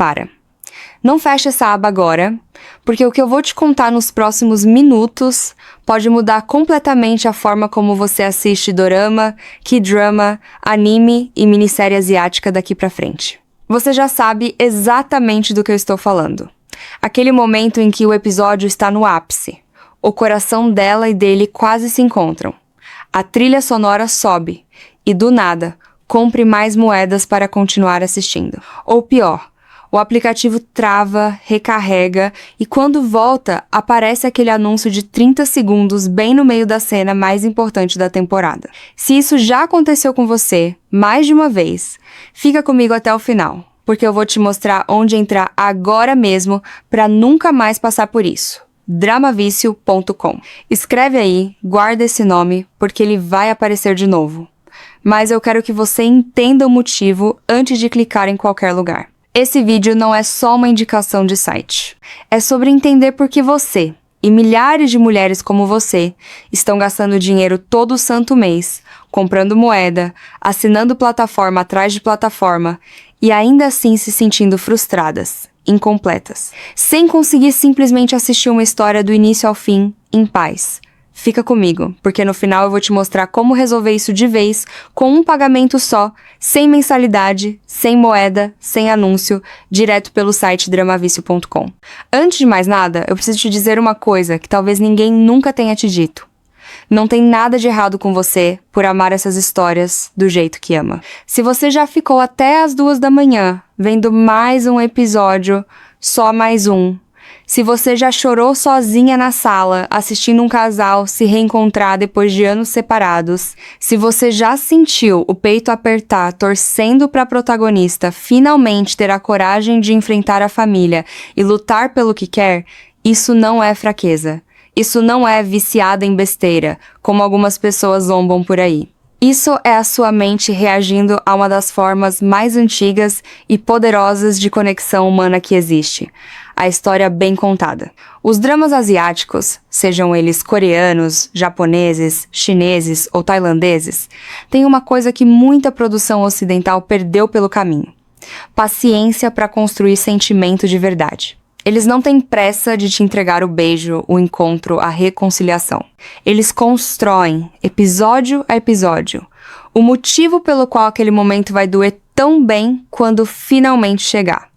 para. Não feche essa aba agora, porque o que eu vou te contar nos próximos minutos pode mudar completamente a forma como você assiste dorama, K-drama, anime e minissérie asiática daqui pra frente. Você já sabe exatamente do que eu estou falando. Aquele momento em que o episódio está no ápice. O coração dela e dele quase se encontram. A trilha sonora sobe e, do nada, compre mais moedas para continuar assistindo. Ou pior, o aplicativo trava, recarrega e quando volta, aparece aquele anúncio de 30 segundos bem no meio da cena mais importante da temporada. Se isso já aconteceu com você, mais de uma vez, fica comigo até o final, porque eu vou te mostrar onde entrar agora mesmo para nunca mais passar por isso. Dramavicio.com. Escreve aí, guarda esse nome, porque ele vai aparecer de novo. Mas eu quero que você entenda o motivo antes de clicar em qualquer lugar. Esse vídeo não é só uma indicação de site. É sobre entender por que você, e milhares de mulheres como você, estão gastando dinheiro todo santo mês, comprando moeda, assinando plataforma atrás de plataforma, e ainda assim se sentindo frustradas, incompletas, sem conseguir simplesmente assistir uma história do início ao fim, em paz. Fica comigo, porque no final eu vou te mostrar como resolver isso de vez, com um pagamento só, sem mensalidade, sem moeda, sem anúncio, direto pelo site dramavicio.com. Antes de mais nada, eu preciso te dizer uma coisa que talvez ninguém nunca tenha te dito. Não tem nada de errado com você por amar essas histórias do jeito que ama. Se você já ficou até as 2 da manhã vendo mais um episódio, só mais um, se você já chorou sozinha na sala, assistindo um casal se reencontrar depois de anos separados, se você já sentiu o peito apertar, torcendo para a protagonista finalmente ter a coragem de enfrentar a família e lutar pelo que quer, isso não é fraqueza. Isso não é viciada em besteira, como algumas pessoas zombam por aí. Isso é a sua mente reagindo a uma das formas mais antigas e poderosas de conexão humana que existe. A história bem contada. Os dramas asiáticos, sejam eles coreanos, japoneses, chineses ou tailandeses, têm uma coisa que muita produção ocidental perdeu pelo caminho: paciência para construir sentimento de verdade. Eles não têm pressa de te entregar o beijo, o encontro, a reconciliação. Eles constroem, episódio a episódio, o motivo pelo qual aquele momento vai doer tão bem quando finalmente chegar.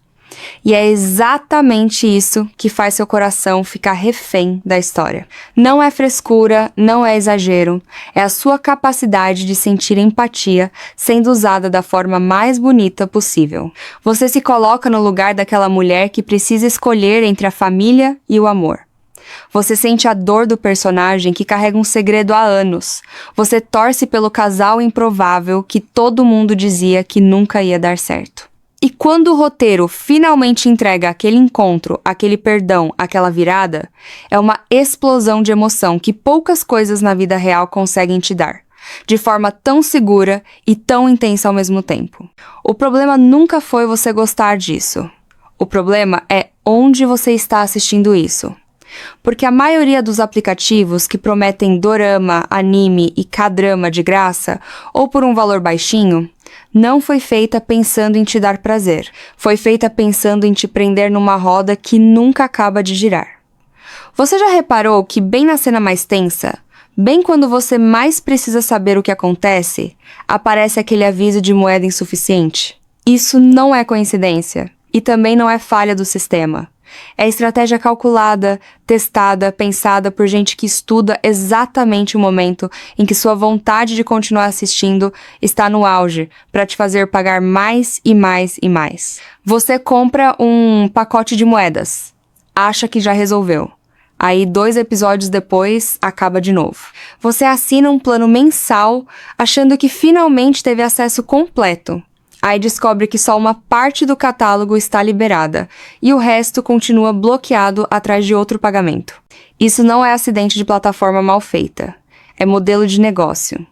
E é exatamente isso que faz seu coração ficar refém da história. Não é frescura, não é exagero, é a sua capacidade de sentir empatia sendo usada da forma mais bonita possível. Você se coloca no lugar daquela mulher que precisa escolher entre a família e o amor. Você sente a dor do personagem que carrega um segredo há anos. Você torce pelo casal improvável que todo mundo dizia que nunca ia dar certo. E quando o roteiro finalmente entrega aquele encontro, aquele perdão, aquela virada, é uma explosão de emoção que poucas coisas na vida real conseguem te dar, de forma tão segura e tão intensa ao mesmo tempo. O problema nunca foi você gostar disso. O problema é onde você está assistindo isso. Porque a maioria dos aplicativos que prometem dorama, anime e K-drama de graça, ou por um valor baixinho, não foi feita pensando em te dar prazer. Foi feita pensando em te prender numa roda que nunca acaba de girar. Você já reparou que bem na cena mais tensa, bem quando você mais precisa saber o que acontece, aparece aquele aviso de moeda insuficiente? Isso não é coincidência, e também não é falha do sistema. É estratégia calculada, testada, pensada por gente que estuda exatamente o momento em que sua vontade de continuar assistindo está no auge, para te fazer pagar mais e mais e mais. Você compra um pacote de moedas, acha que já resolveu. Aí 2 episódios depois, acaba de novo. Você assina um plano mensal, achando que finalmente teve acesso completo. Aí descobre que só uma parte do catálogo está liberada e o resto continua bloqueado atrás de outro pagamento. Isso não é acidente de plataforma mal feita, é modelo de negócio.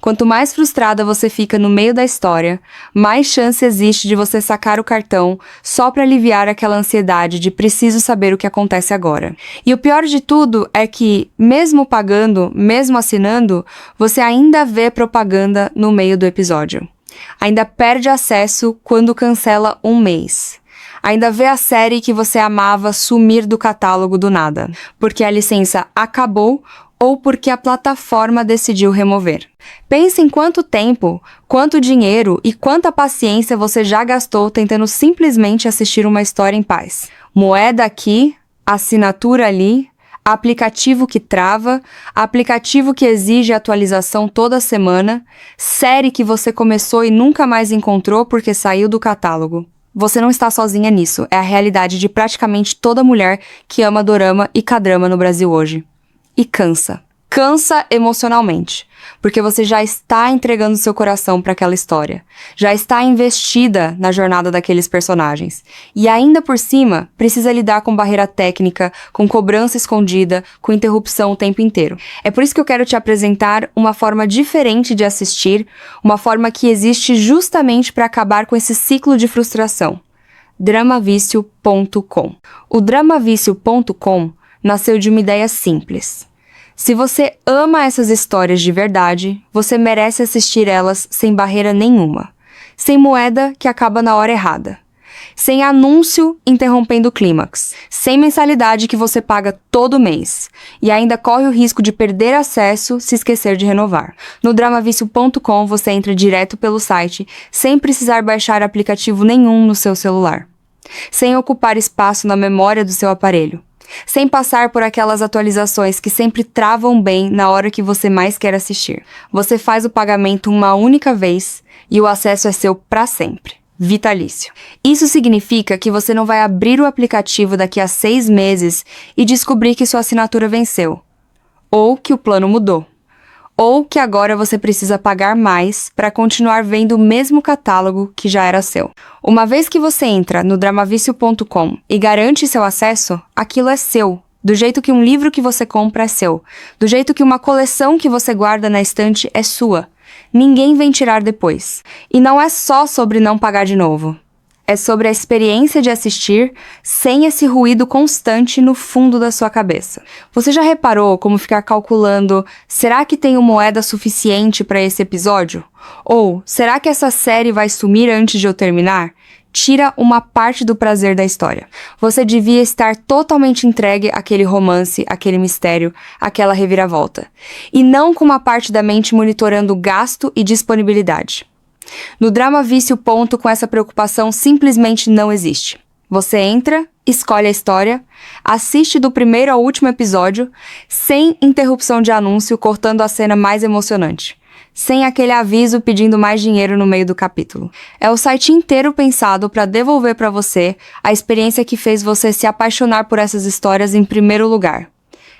Quanto mais frustrada você fica no meio da história, mais chance existe de você sacar o cartão só para aliviar aquela ansiedade de preciso saber o que acontece agora. E o pior de tudo é que, mesmo pagando, mesmo assinando, você ainda vê propaganda no meio do episódio. Ainda perde acesso quando cancela um mês. Ainda vê a série que você amava sumir do catálogo do nada, porque a licença acabou ou porque a plataforma decidiu remover. Pense em quanto tempo, quanto dinheiro e quanta paciência você já gastou tentando simplesmente assistir uma história em paz. Moeda aqui, assinatura ali, aplicativo que trava, aplicativo que exige atualização toda semana, série que você começou e nunca mais encontrou porque saiu do catálogo. Você não está sozinha nisso, é a realidade de praticamente toda mulher que ama dorama e K-drama no Brasil hoje. E cansa. Cansa emocionalmente, porque você já está entregando seu coração para aquela história, já está investida na jornada daqueles personagens, e ainda por cima precisa lidar com barreira técnica, com cobrança escondida, com interrupção o tempo inteiro. É por isso que eu quero te apresentar uma forma diferente de assistir, uma forma que existe justamente para acabar com esse ciclo de frustração. Dramavicio.com. O Dramavicio.com nasceu de uma ideia simples. Se você ama essas histórias de verdade, você merece assistir elas sem barreira nenhuma, sem moeda que acaba na hora errada, sem anúncio interrompendo o clímax, sem mensalidade que você paga todo mês e ainda corre o risco de perder acesso se esquecer de renovar. No Dramavicio.com você entra direto pelo site sem precisar baixar aplicativo nenhum no seu celular, sem ocupar espaço na memória do seu aparelho, sem passar por aquelas atualizações que sempre travam bem na hora que você mais quer assistir. Você faz o pagamento uma única vez e o acesso é seu para sempre. Vitalício. Isso significa que você não vai abrir o aplicativo daqui a 6 meses e descobrir que sua assinatura venceu, ou que o plano mudou, ou que agora você precisa pagar mais para continuar vendo o mesmo catálogo que já era seu. Uma vez que você entra no Dramavicio.com e garante seu acesso, aquilo é seu. Do jeito que um livro que você compra é seu. Do jeito que uma coleção que você guarda na estante é sua. Ninguém vem tirar depois. E não é só sobre não pagar de novo. É sobre a experiência de assistir sem esse ruído constante no fundo da sua cabeça. Você já reparou como ficar calculando, será que tenho moeda suficiente para esse episódio? Ou, será que essa série vai sumir antes de eu terminar? Tira uma parte do prazer da história. Você devia estar totalmente entregue àquele romance, àquele mistério, àquela reviravolta. E não com uma parte da mente monitorando gasto e disponibilidade. No Dramavicio. Com essa preocupação simplesmente não existe. Você entra, escolhe a história, assiste do primeiro ao último episódio, sem interrupção de anúncio cortando a cena mais emocionante, sem aquele aviso pedindo mais dinheiro no meio do capítulo. É o site inteiro pensado para devolver para você a experiência que fez você se apaixonar por essas histórias em primeiro lugar.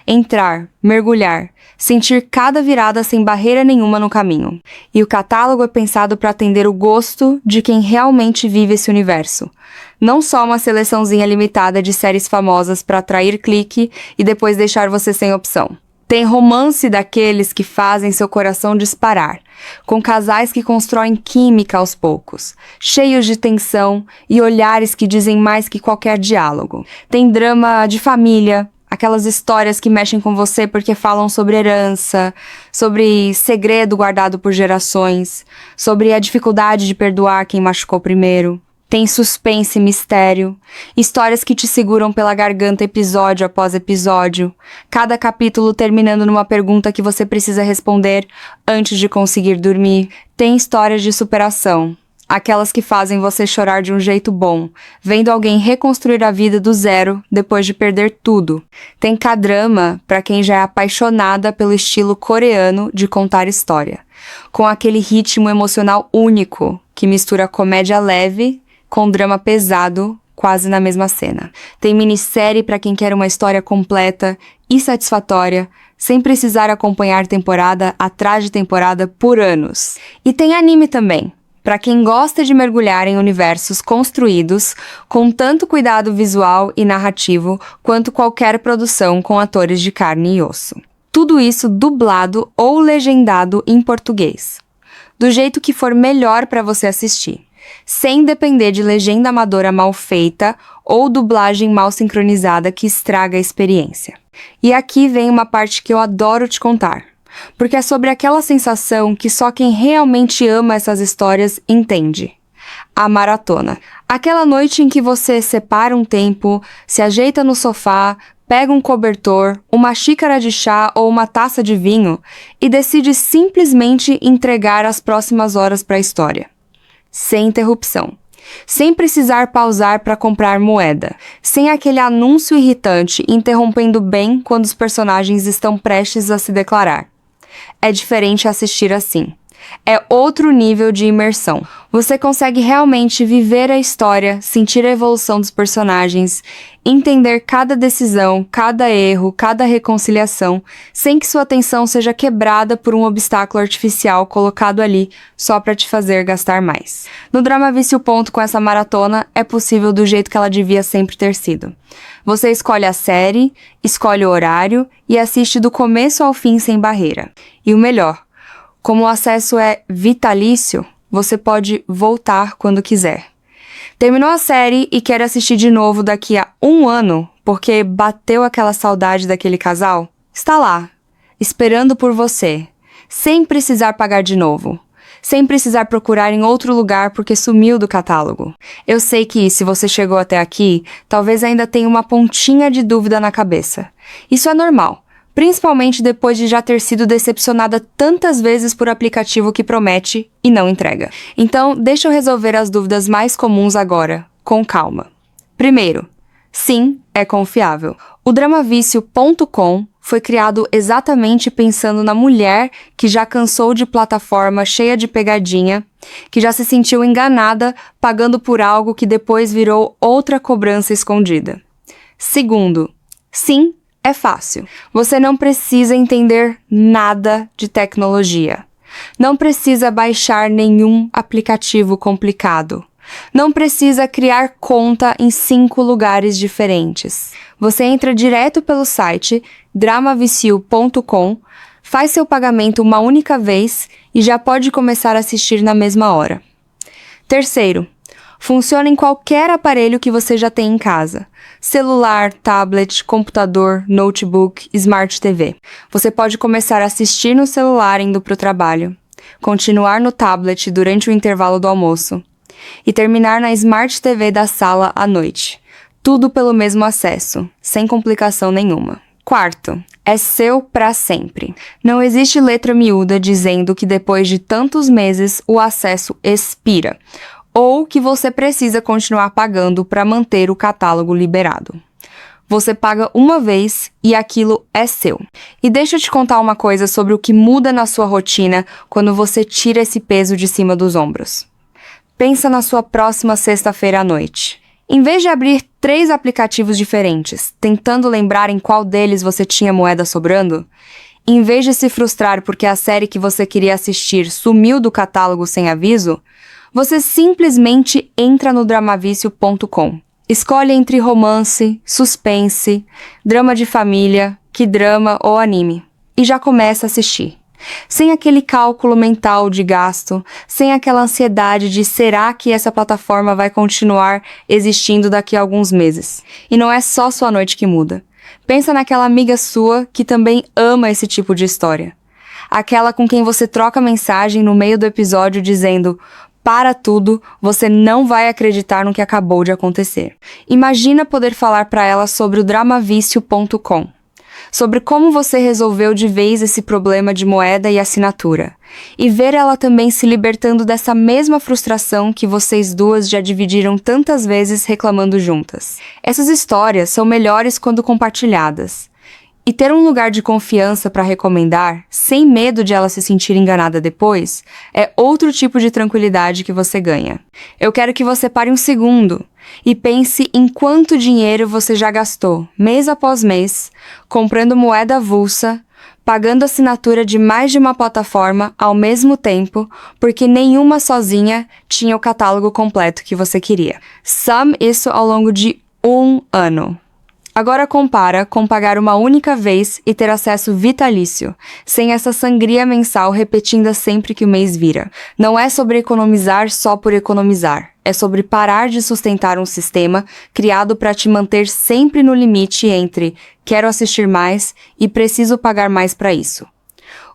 Entrar, mergulhar, sentir cada virada sem barreira nenhuma no caminho. E o catálogo é pensado para atender o gosto de quem realmente vive esse universo. Não só uma seleçãozinha limitada de séries famosas para atrair clique e depois deixar você sem opção. Tem romance daqueles que fazem seu coração disparar, com casais que constroem química aos poucos, cheios de tensão e olhares que dizem mais que qualquer diálogo. Tem drama de família, aquelas histórias que mexem com você porque falam sobre herança, sobre segredo guardado por gerações, sobre a dificuldade de perdoar quem machucou primeiro. Tem suspense e mistério, histórias que te seguram pela garganta episódio após episódio, cada capítulo terminando numa pergunta que você precisa responder antes de conseguir dormir. Tem histórias de superação, aquelas que fazem você chorar de um jeito bom, vendo alguém reconstruir a vida do zero depois de perder tudo. Tem K-drama para quem já é apaixonada pelo estilo coreano de contar história, com aquele ritmo emocional único que mistura comédia leve com drama pesado, quase na mesma cena. Tem minissérie para quem quer uma história completa e satisfatória, sem precisar acompanhar temporada atrás de temporada por anos. E tem anime também, para quem gosta de mergulhar em universos construídos com tanto cuidado visual e narrativo quanto qualquer produção com atores de carne e osso. Tudo isso dublado ou legendado em português, do jeito que for melhor para você assistir, sem depender de legenda amadora mal feita ou dublagem mal sincronizada que estraga a experiência. E aqui vem uma parte que eu adoro te contar, porque é sobre aquela sensação que só quem realmente ama essas histórias entende. A maratona. Aquela noite em que você separa um tempo, se ajeita no sofá, pega um cobertor, uma xícara de chá ou uma taça de vinho e decide simplesmente entregar as próximas horas para a história. Sem interrupção. Sem precisar pausar para comprar moeda. Sem aquele anúncio irritante interrompendo bem quando os personagens estão prestes a se declarar. É diferente assistir assim. É outro nível de imersão. Você consegue realmente viver a história, sentir a evolução dos personagens, entender cada decisão, cada erro, cada reconciliação, sem que sua atenção seja quebrada por um obstáculo artificial colocado ali só para te fazer gastar mais. No Drama Vício Ponto, com essa maratona, é possível do jeito que ela devia sempre ter sido. Você escolhe a série, escolhe o horário e assiste do começo ao fim sem barreira. E o melhor, como o acesso é vitalício, você pode voltar quando quiser. Terminou a série e quer assistir de novo daqui a 1 ano, porque bateu aquela saudade daquele casal? Está lá, esperando por você, sem precisar pagar de novo. Sem precisar procurar em outro lugar porque sumiu do catálogo. Eu sei que, se você chegou até aqui, talvez ainda tenha uma pontinha de dúvida na cabeça. Isso é normal. Principalmente depois de já ter sido decepcionada tantas vezes por aplicativo que promete e não entrega. Então, deixa eu resolver as dúvidas mais comuns agora, com calma. Primeiro, sim, é confiável. O Dramavício.com foi criado exatamente pensando na mulher que já cansou de plataforma cheia de pegadinha, que já se sentiu enganada pagando por algo que depois virou outra cobrança escondida. Segundo, sim, é fácil. Você não precisa entender nada de tecnologia. Não precisa baixar nenhum aplicativo complicado. Não precisa criar conta em 5 lugares diferentes. Você entra direto pelo site dramavicio.com, faz seu pagamento uma única vez e já pode começar a assistir na mesma hora. Terceiro, funciona em qualquer aparelho que você já tem em casa. Celular, tablet, computador, notebook, Smart TV. Você pode começar a assistir no celular indo para o trabalho, continuar no tablet durante o intervalo do almoço e terminar na Smart TV da sala à noite. Tudo pelo mesmo acesso, sem complicação nenhuma. Quarto, é seu para sempre. Não existe letra miúda dizendo que depois de tantos meses o acesso expira, ou que você precisa continuar pagando para manter o catálogo liberado. Você paga uma vez e aquilo é seu. E deixa eu te contar uma coisa sobre o que muda na sua rotina quando você tira esse peso de cima dos ombros. Pensa na sua próxima sexta-feira à noite. Em vez de abrir 3 aplicativos diferentes, tentando lembrar em qual deles você tinha moeda sobrando, em vez de se frustrar porque a série que você queria assistir sumiu do catálogo sem aviso, você simplesmente entra no dramavício.com. Escolhe entre romance, suspense, drama de família, K-drama ou anime. E já começa a assistir. Sem aquele cálculo mental de gasto, sem aquela ansiedade de será que essa plataforma vai continuar existindo daqui a alguns meses. E não é só sua noite que muda. Pensa naquela amiga sua que também ama esse tipo de história. Aquela com quem você troca mensagem no meio do episódio dizendo: para tudo, você não vai acreditar no que acabou de acontecer. Imagina poder falar para ela sobre o dramavício.com, sobre como você resolveu de vez esse problema de moeda e assinatura, e ver ela também se libertando dessa mesma frustração que vocês duas já dividiram tantas vezes reclamando juntas. Essas histórias são melhores quando compartilhadas. E ter um lugar de confiança para recomendar, sem medo de ela se sentir enganada depois, é outro tipo de tranquilidade que você ganha. Eu quero que você pare um segundo e pense em quanto dinheiro você já gastou, mês após mês, comprando moeda avulsa, pagando assinatura de mais de uma plataforma ao mesmo tempo, porque nenhuma sozinha tinha o catálogo completo que você queria. Some isso ao longo de 1 ano. Agora compara com pagar uma única vez e ter acesso vitalício, sem essa sangria mensal repetida sempre que o mês vira. Não é sobre economizar só por economizar, é sobre parar de sustentar um sistema criado para te manter sempre no limite entre quero assistir mais e preciso pagar mais para isso.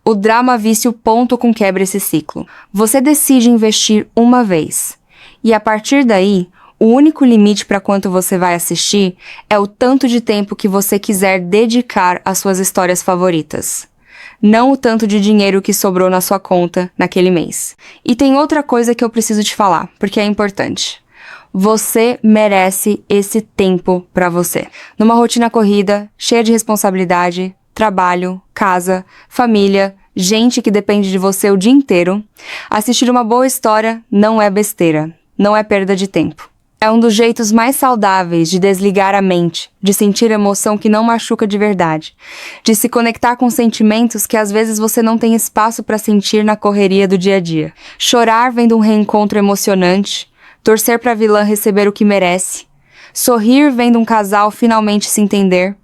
O Dramavício.com quebra esse ciclo. Você decide investir uma vez, e a partir daí, O único limite para quanto você vai assistir é o tanto de tempo que você quiser dedicar às suas histórias favoritas. Não o tanto de dinheiro que sobrou na sua conta naquele mês. E tem outra coisa que eu preciso te falar, porque é importante. Você merece esse tempo para você. Numa rotina corrida, cheia de responsabilidade, trabalho, casa, família, gente que depende de você o dia inteiro, assistir uma boa história não é besteira, não é perda de tempo. É um dos jeitos mais saudáveis de desligar a mente, de sentir emoção que não machuca de verdade, de se conectar com sentimentos que às vezes você não tem espaço para sentir na correria do dia a dia. Chorar vendo um reencontro emocionante, torcer para a vilã receber o que merece, sorrir vendo um casal finalmente se entender,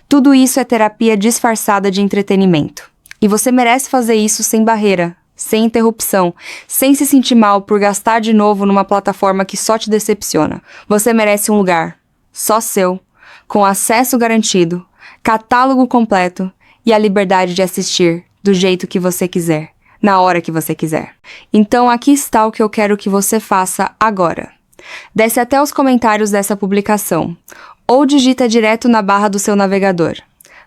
tudo isso é terapia disfarçada de entretenimento. E você merece fazer isso sem barreira, sem interrupção, sem se sentir mal por gastar de novo numa plataforma que só te decepciona. Você merece um lugar, só seu, com acesso garantido, catálogo completo e a liberdade de assistir do jeito que você quiser, na hora que você quiser. Então aqui está o que eu quero que você faça agora. Desce até os comentários dessa publicação, ou digita direto na barra do seu navegador.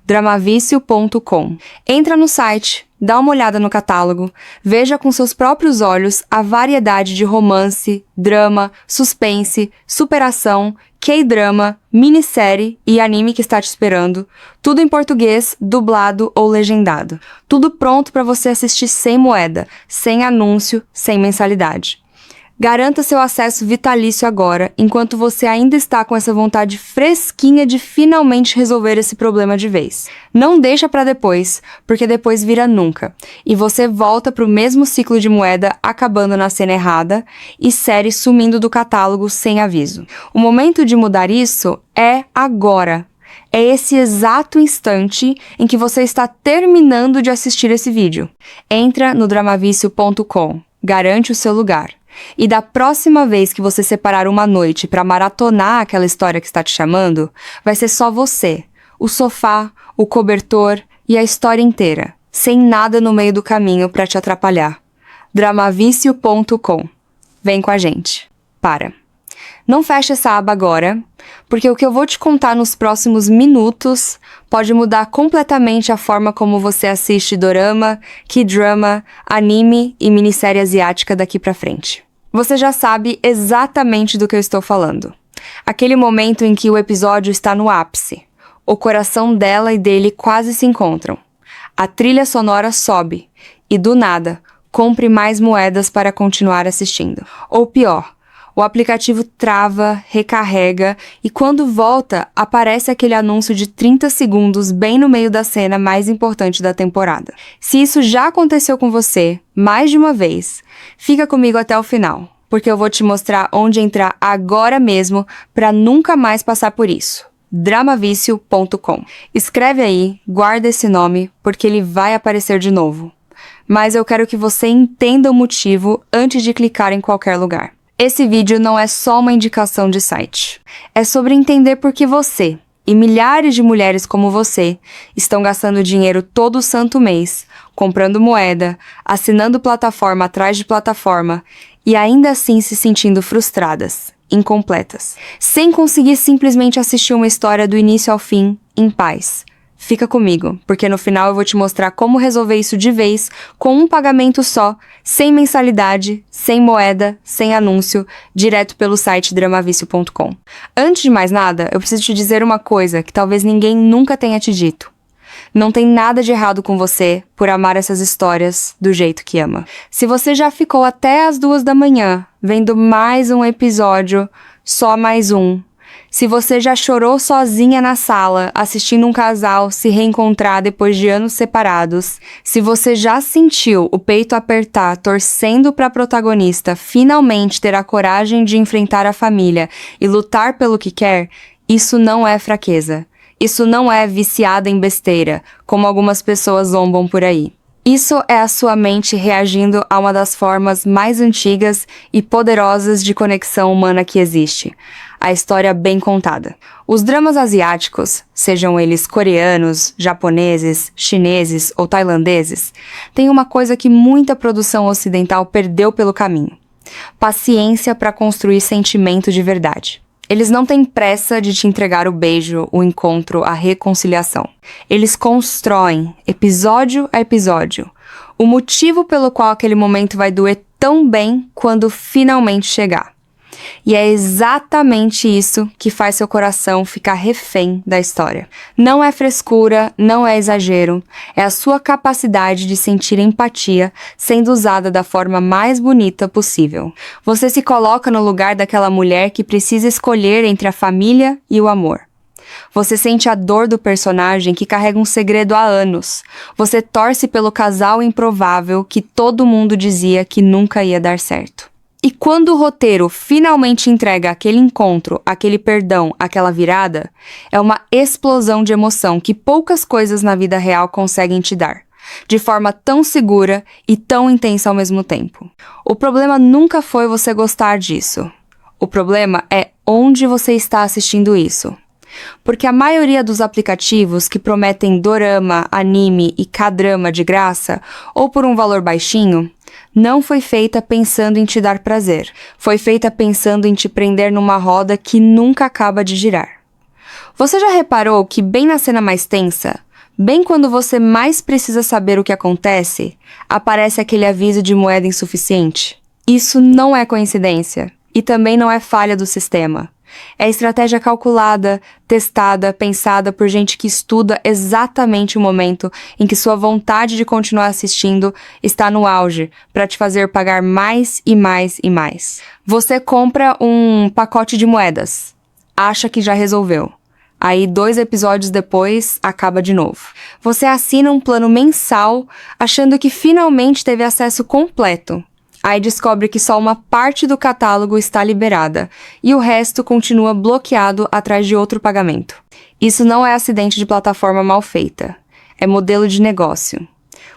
dramavicio.com. Entra no site, dá uma olhada no catálogo, veja com seus próprios olhos a variedade de romance, drama, suspense, superação, K-drama, minissérie e anime que está te esperando, tudo em português, dublado ou legendado. Tudo pronto para você assistir sem moeda, sem anúncio, sem mensalidade. Garanta seu acesso vitalício agora, enquanto você ainda está com essa vontade fresquinha de finalmente resolver esse problema de vez. Não deixa para depois, porque depois vira nunca, e você volta pro mesmo ciclo de moeda acabando na cena errada e série sumindo do catálogo sem aviso. O momento de mudar isso é agora. É esse exato instante em que você está terminando de assistir esse vídeo. Entra no dramavicio.com, garante o seu lugar. E da próxima vez que você separar uma noite para maratonar aquela história que está te chamando, vai ser só você, o sofá, o cobertor e a história inteira, sem nada no meio do caminho para te atrapalhar. dramavicio.com. Vem com a gente. Para. Não feche essa aba agora, porque o que eu vou te contar nos próximos minutos pode mudar completamente a forma como você assiste dorama, K-drama, anime e minissérie asiática daqui pra frente. Você já sabe exatamente do que eu estou falando. Aquele momento em que o episódio está no ápice. O coração dela e dele quase se encontram. A trilha sonora sobe e, do nada, compre mais moedas para continuar assistindo. Ou pior, o aplicativo trava, recarrega e quando volta, aparece aquele anúncio de 30 segundos bem no meio da cena mais importante da temporada. Se isso já aconteceu com você, mais de uma vez, fica comigo até o final, porque eu vou te mostrar onde entrar agora mesmo para nunca mais passar por isso. dramavicio.com. Escreve aí, guarda esse nome, porque ele vai aparecer de novo. Mas eu quero que você entenda o motivo antes de clicar em qualquer lugar. Esse vídeo não é só uma indicação de site. É sobre entender por que você, e milhares de mulheres como você, estão gastando dinheiro todo santo mês, comprando moeda, assinando plataforma atrás de plataforma, e ainda assim se sentindo frustradas, incompletas, sem conseguir simplesmente assistir uma história do início ao fim, em paz. Fica comigo, porque no final eu vou te mostrar como resolver isso de vez, com um pagamento só, sem mensalidade, sem moeda, sem anúncio, direto pelo site dramavicio.com. Antes de mais nada, eu preciso te dizer uma coisa que talvez ninguém nunca tenha te dito. Não tem nada de errado com você por amar essas histórias do jeito que ama. Se você já ficou até as 2 da manhã vendo mais um episódio, só mais um. Se você já chorou sozinha na sala, assistindo um casal se reencontrar depois de anos separados, se você já sentiu o peito apertar torcendo para a protagonista finalmente ter a coragem de enfrentar a família e lutar pelo que quer, isso não é fraqueza. Isso não é viciada em besteira, como algumas pessoas zombam por aí. Isso é a sua mente reagindo a uma das formas mais antigas e poderosas de conexão humana que existe. A história bem contada. Os dramas asiáticos, sejam eles coreanos, japoneses, chineses ou tailandeses, têm uma coisa que muita produção ocidental perdeu pelo caminho. Paciência para construir sentimento de verdade. Eles não têm pressa de te entregar o beijo, o encontro, a reconciliação. Eles constroem, episódio a episódio, o motivo pelo qual aquele momento vai doer tão bem quando finalmente chegar. E é exatamente isso que faz seu coração ficar refém da história. Não é frescura, não é exagero, é a sua capacidade de sentir empatia sendo usada da forma mais bonita possível. Você se coloca no lugar daquela mulher que precisa escolher entre a família e o amor. Você sente a dor do personagem que carrega um segredo há anos. Você torce pelo casal improvável que todo mundo dizia que nunca ia dar certo. E quando o roteiro finalmente entrega aquele encontro, aquele perdão, aquela virada, é uma explosão de emoção que poucas coisas na vida real conseguem te dar, de forma tão segura e tão intensa ao mesmo tempo. O problema nunca foi você gostar disso. O problema é onde você está assistindo isso. Porque a maioria dos aplicativos que prometem dorama, anime e K-drama de graça, ou por um valor baixinho, não foi feita pensando em te dar prazer. Foi feita pensando em te prender numa roda que nunca acaba de girar. Você já reparou que bem na cena mais tensa, bem quando você mais precisa saber o que acontece, aparece aquele aviso de moeda insuficiente? Isso não é coincidência, e também não é falha do sistema. É estratégia calculada, testada, pensada por gente que estuda exatamente o momento em que sua vontade de continuar assistindo está no auge, para te fazer pagar mais e mais e mais. Você compra um pacote de moedas, acha que já resolveu. Aí 2 episódios depois, acaba de novo. Você assina um plano mensal, achando que finalmente teve acesso completo. Aí descobre que só uma parte do catálogo está liberada e o resto continua bloqueado atrás de outro pagamento. Isso não é acidente de plataforma mal feita, é modelo de negócio.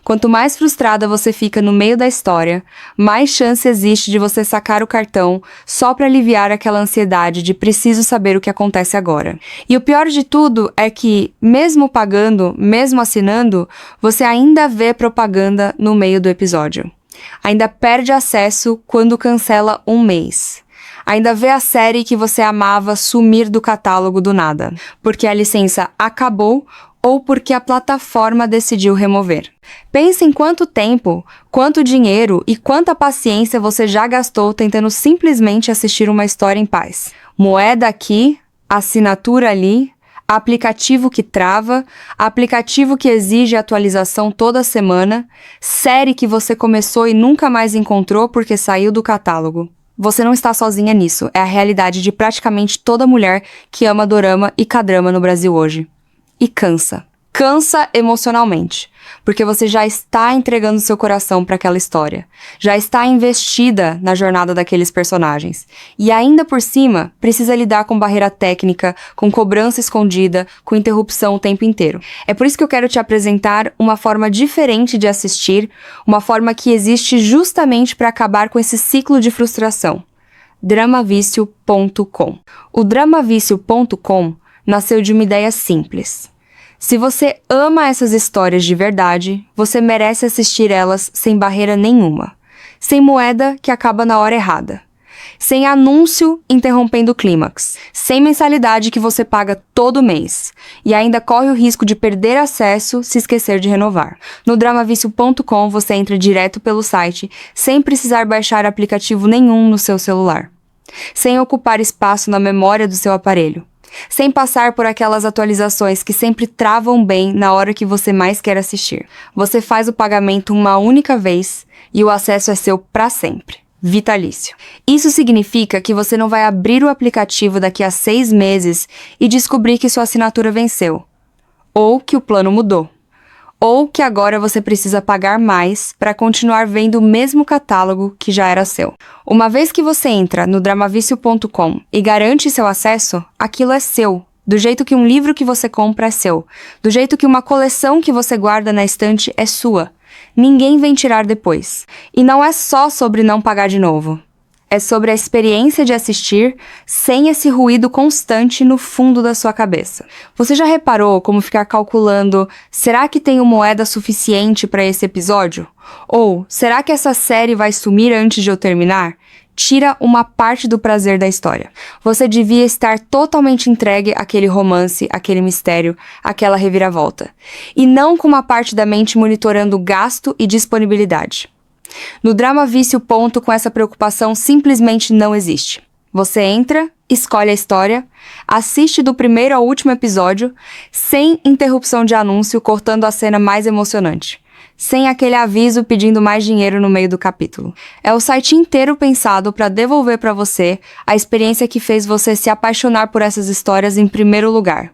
Quanto mais frustrada você fica no meio da história, mais chance existe de você sacar o cartão só para aliviar aquela ansiedade de preciso saber o que acontece agora. E o pior de tudo é que, mesmo pagando, mesmo assinando, você ainda vê propaganda no meio do episódio. Ainda perde acesso quando cancela um mês. Ainda vê a série que você amava sumir do catálogo do nada, porque a licença acabou ou porque a plataforma decidiu remover. Pense em quanto tempo, quanto dinheiro e quanta paciência você já gastou tentando simplesmente assistir uma história em paz. Moeda aqui, assinatura ali, aplicativo que trava, aplicativo que exige atualização toda semana, série que você começou e nunca mais encontrou porque saiu do catálogo. Você não está sozinha nisso, é a realidade de praticamente toda mulher que ama dorama e K-drama no Brasil hoje. E cansa. Cansa emocionalmente, porque você já está entregando seu coração para aquela história, já está investida na jornada daqueles personagens, e ainda por cima precisa lidar com barreira técnica, com cobrança escondida, com interrupção o tempo inteiro. É por isso que eu quero te apresentar uma forma diferente de assistir, uma forma que existe justamente para acabar com esse ciclo de frustração. Dramavicio.com. O Dramavicio.com nasceu de uma ideia simples. Se você ama essas histórias de verdade, você merece assistir elas sem barreira nenhuma, sem moeda que acaba na hora errada, sem anúncio interrompendo o clímax, sem mensalidade que você paga todo mês e ainda corre o risco de perder acesso se esquecer de renovar. No Dramavicio.com você entra direto pelo site sem precisar baixar aplicativo nenhum no seu celular, sem ocupar espaço na memória do seu aparelho, sem passar por aquelas atualizações que sempre travam bem na hora que você mais quer assistir. Você faz o pagamento uma única vez e o acesso é seu para sempre. Vitalício. Isso significa que você não vai abrir o aplicativo daqui a 6 meses e descobrir que sua assinatura venceu, ou que o plano mudou, ou que agora você precisa pagar mais para continuar vendo o mesmo catálogo que já era seu. Uma vez que você entra no Dramavicio.com e garante seu acesso, aquilo é seu. Do jeito que um livro que você compra é seu. Do jeito que uma coleção que você guarda na estante é sua. Ninguém vem tirar depois. E não é só sobre não pagar de novo. É sobre a experiência de assistir sem esse ruído constante no fundo da sua cabeça. Você já reparou como ficar calculando, será que tenho moeda suficiente para esse episódio? Ou, será que essa série vai sumir antes de eu terminar? tira uma parte do prazer da história. Você devia estar totalmente entregue àquele romance, àquele mistério, àquela reviravolta. E não com uma parte da mente monitorando gasto e disponibilidade. No Drama Vício, ponto com essa preocupação simplesmente não existe. Você entra, escolhe a história, assiste do primeiro ao último episódio, sem interrupção de anúncio cortando a cena mais emocionante. Sem aquele aviso pedindo mais dinheiro no meio do capítulo. É o site inteiro pensado para devolver para você a experiência que fez você se apaixonar por essas histórias em primeiro lugar.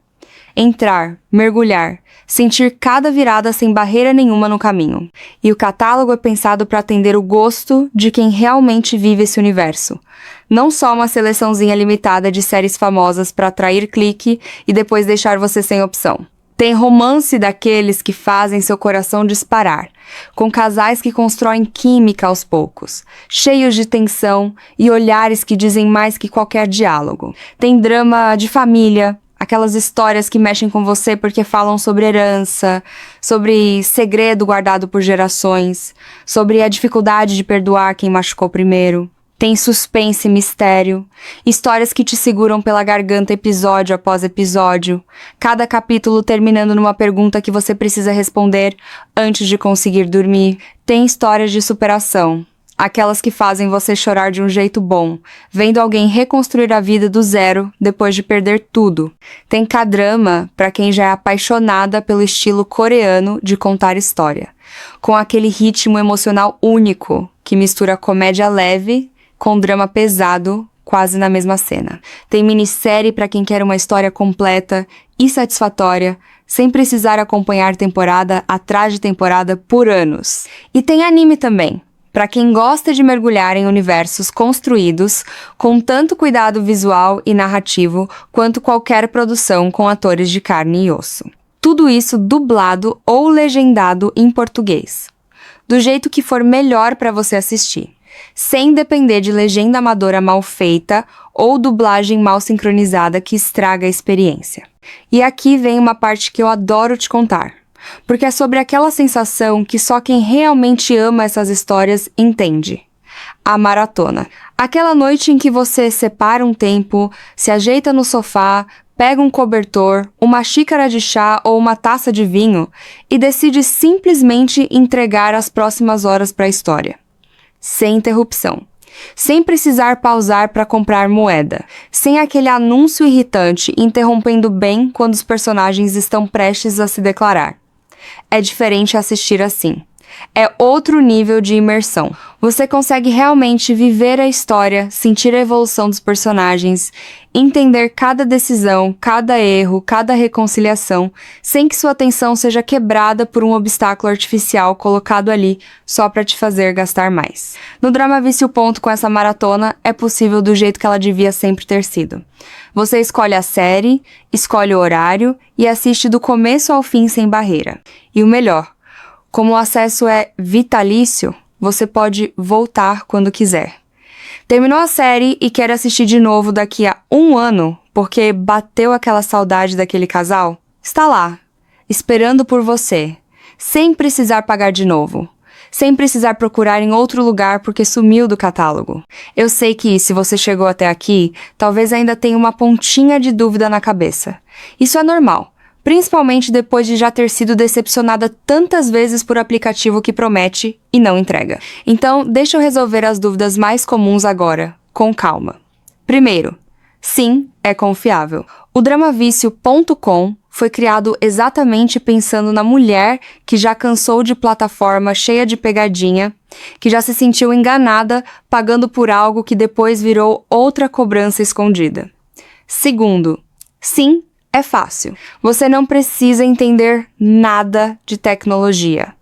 Entrar, mergulhar, sentir cada virada sem barreira nenhuma no caminho. E o catálogo é pensado para atender o gosto de quem realmente vive esse universo. Não só uma seleçãozinha limitada de séries famosas para atrair clique e depois deixar você sem opção. Tem romance daqueles que fazem seu coração disparar, com casais que constroem química aos poucos, cheios de tensão e olhares que dizem mais que qualquer diálogo. Tem drama de família, aquelas histórias que mexem com você porque falam sobre herança, sobre segredo guardado por gerações, sobre a dificuldade de perdoar quem machucou primeiro. Tem suspense e mistério, histórias que te seguram pela garganta episódio após episódio, cada capítulo terminando numa pergunta que você precisa responder antes de conseguir dormir. Tem histórias de superação, aquelas que fazem você chorar de um jeito bom, vendo alguém reconstruir a vida do zero depois de perder tudo. Tem K-drama para quem já é apaixonada pelo estilo coreano de contar história, com aquele ritmo emocional único que mistura comédia leve com drama pesado, quase na mesma cena. Tem minissérie para quem quer uma história completa e satisfatória, sem precisar acompanhar temporada atrás de temporada por anos. E tem anime também, para quem gosta de mergulhar em universos construídos com tanto cuidado visual e narrativo quanto qualquer produção com atores de carne e osso. Tudo isso dublado ou legendado em português, do jeito que for melhor para você assistir, sem depender de legenda amadora mal feita ou dublagem mal sincronizada que estraga a experiência. E aqui vem uma parte que eu adoro te contar, porque é sobre aquela sensação que só quem realmente ama essas histórias entende. A maratona. Aquela noite em que você separa um tempo, se ajeita no sofá, pega um cobertor, uma xícara de chá ou uma taça de vinho e decide simplesmente entregar as próximas horas para a história. Sem interrupção. Sem precisar pausar para comprar moeda. Sem aquele anúncio irritante interrompendo bem quando os personagens estão prestes a se declarar. É diferente assistir assim. É outro nível de imersão. Você consegue realmente viver a história, sentir a evolução dos personagens, entender cada decisão, cada erro, cada reconciliação, sem que sua atenção seja quebrada por um obstáculo artificial colocado ali só para te fazer gastar mais. No Drama Vício Ponto, com essa maratona, é possível do jeito que ela devia sempre ter sido. Você escolhe a série, escolhe o horário e assiste do começo ao fim sem barreira. E o melhor, como o acesso é vitalício, você pode voltar quando quiser. Terminou a série e quer assistir de novo daqui a 1 ano, porque bateu aquela saudade daquele casal? Está lá, esperando por você, sem precisar pagar de novo, sem precisar procurar em outro lugar porque sumiu do catálogo. Eu sei que, se você chegou até aqui, talvez ainda tenha uma pontinha de dúvida na cabeça. Isso é normal. Principalmente depois de já ter sido decepcionada tantas vezes por aplicativo que promete e não entrega. Então, deixa eu resolver as dúvidas mais comuns agora, com calma. Primeiro, sim, é confiável. O Dramavício.com foi criado exatamente pensando na mulher que já cansou de plataforma cheia de pegadinha, que já se sentiu enganada pagando por algo que depois virou outra cobrança escondida. Segundo, sim, é fácil. Você não precisa entender nada de tecnologia.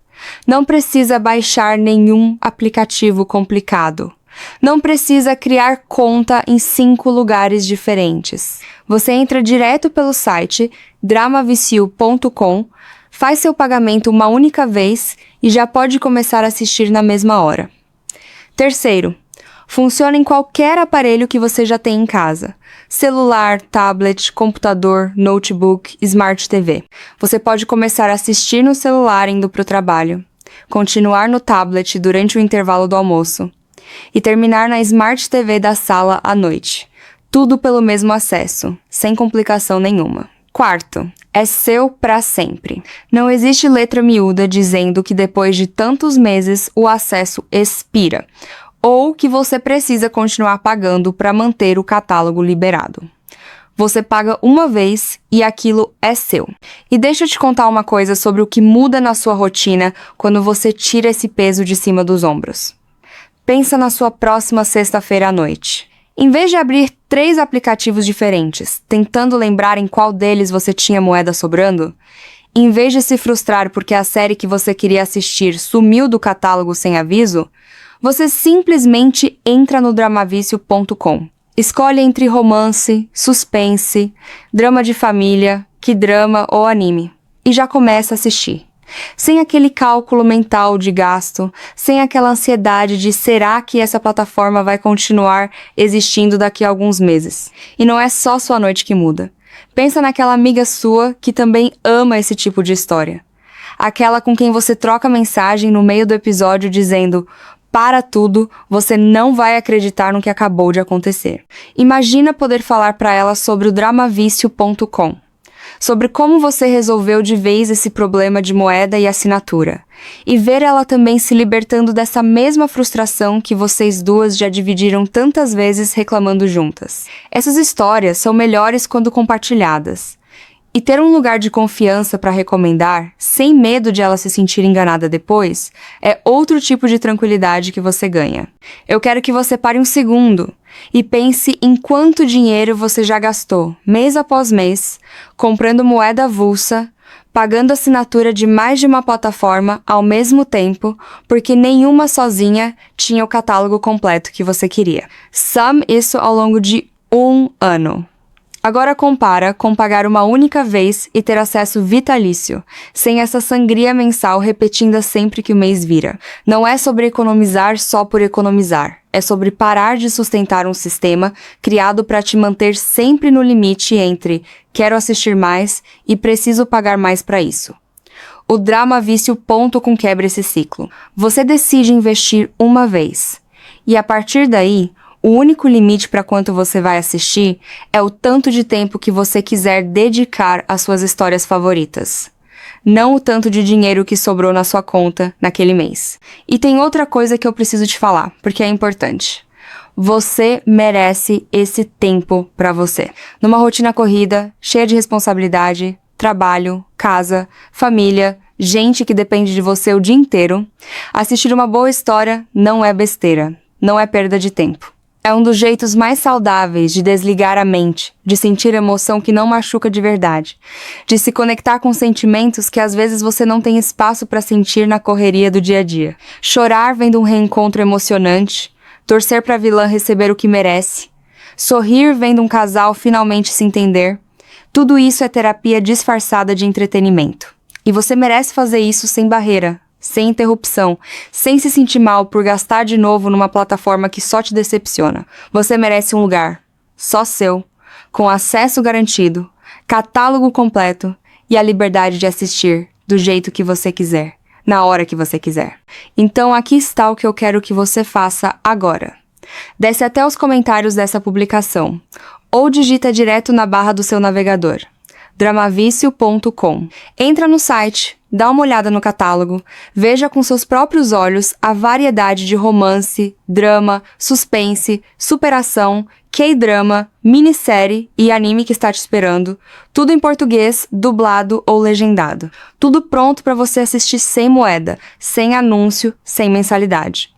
Não precisa baixar nenhum aplicativo complicado. Não precisa criar conta em 5 lugares diferentes. Você entra direto pelo site dramavicio.com, faz seu pagamento uma única vez e já pode começar a assistir na mesma hora. Terceiro, funciona em qualquer aparelho que você já tem em casa. Celular, tablet, computador, notebook, Smart TV. Você pode começar a assistir no celular indo para o trabalho, continuar no tablet durante o intervalo do almoço, e terminar na Smart TV da sala à noite. Tudo pelo mesmo acesso, sem complicação nenhuma. Quarto, é seu para sempre. Não existe letra miúda dizendo que depois de tantos meses o acesso expira, ou que você precisa continuar pagando para manter o catálogo liberado. Você paga uma vez e aquilo é seu. E deixa eu te contar uma coisa sobre o que muda na sua rotina quando você tira esse peso de cima dos ombros. Pensa na sua próxima sexta-feira à noite. Em vez de abrir 3 aplicativos diferentes, tentando lembrar em qual deles você tinha moeda sobrando, em vez de se frustrar porque a série que você queria assistir sumiu do catálogo sem aviso, você simplesmente entra no dramavicio.com. Escolhe entre romance, suspense, drama de família, K-drama ou anime, e já começa a assistir. Sem aquele cálculo mental de gasto, sem aquela ansiedade de será que essa plataforma vai continuar existindo daqui a alguns meses. E não é só sua noite que muda. Pensa naquela amiga sua que também ama esse tipo de história. Aquela com quem você troca mensagem no meio do episódio dizendo: para tudo, você não vai acreditar no que acabou de acontecer. Imagina poder falar para ela sobre o dramavicio.com. Sobre como você resolveu de vez esse problema de moeda e assinatura, e ver ela também se libertando dessa mesma frustração que vocês duas já dividiram tantas vezes reclamando juntas. Essas histórias são melhores quando compartilhadas. E ter um lugar de confiança para recomendar, sem medo de ela se sentir enganada depois, é outro tipo de tranquilidade que você ganha. Eu quero que você pare um segundo e pense em quanto dinheiro você já gastou, mês após mês, comprando moeda avulsa, pagando assinatura de mais de uma plataforma ao mesmo tempo, porque nenhuma sozinha tinha o catálogo completo que você queria. Some isso ao longo de 1 ano. Agora compara com pagar uma única vez e ter acesso vitalício, sem essa sangria mensal repetida sempre que o mês vira. Não é sobre economizar só por economizar, é sobre parar de sustentar um sistema criado para te manter sempre no limite entre quero assistir mais e preciso pagar mais para isso. O dramavicio.com quebra esse ciclo. Você decide investir uma vez, e a partir daí, o único limite para quanto você vai assistir é o tanto de tempo que você quiser dedicar às suas histórias favoritas. Não o tanto de dinheiro que sobrou na sua conta naquele mês. E tem outra coisa que eu preciso te falar, porque é importante. Você merece esse tempo para você. Numa rotina corrida, cheia de responsabilidade, trabalho, casa, família, gente que depende de você o dia inteiro, assistir uma boa história não é besteira, não é perda de tempo. É um dos jeitos mais saudáveis de desligar a mente, de sentir emoção que não machuca de verdade, de se conectar com sentimentos que às vezes você não tem espaço para sentir na correria do dia a dia. Chorar vendo um reencontro emocionante, torcer para a vilã receber o que merece, sorrir vendo um casal finalmente se entender. Tudo isso é terapia disfarçada de entretenimento. E você merece fazer isso sem barreira, sem interrupção, sem se sentir mal por gastar de novo numa plataforma que só te decepciona. Você merece um lugar, só seu, com acesso garantido, catálogo completo e a liberdade de assistir do jeito que você quiser, na hora que você quiser. Então aqui está o que eu quero que você faça agora. Desce até os comentários dessa publicação, ou digita direto na barra do seu navegador. dramavicio.com. Entra no site, dá uma olhada no catálogo, veja com seus próprios olhos a variedade de romance, drama, suspense, superação, K-drama, minissérie e anime que está te esperando, tudo em português, dublado ou legendado. Tudo pronto para você assistir sem moeda, sem anúncio, sem mensalidade.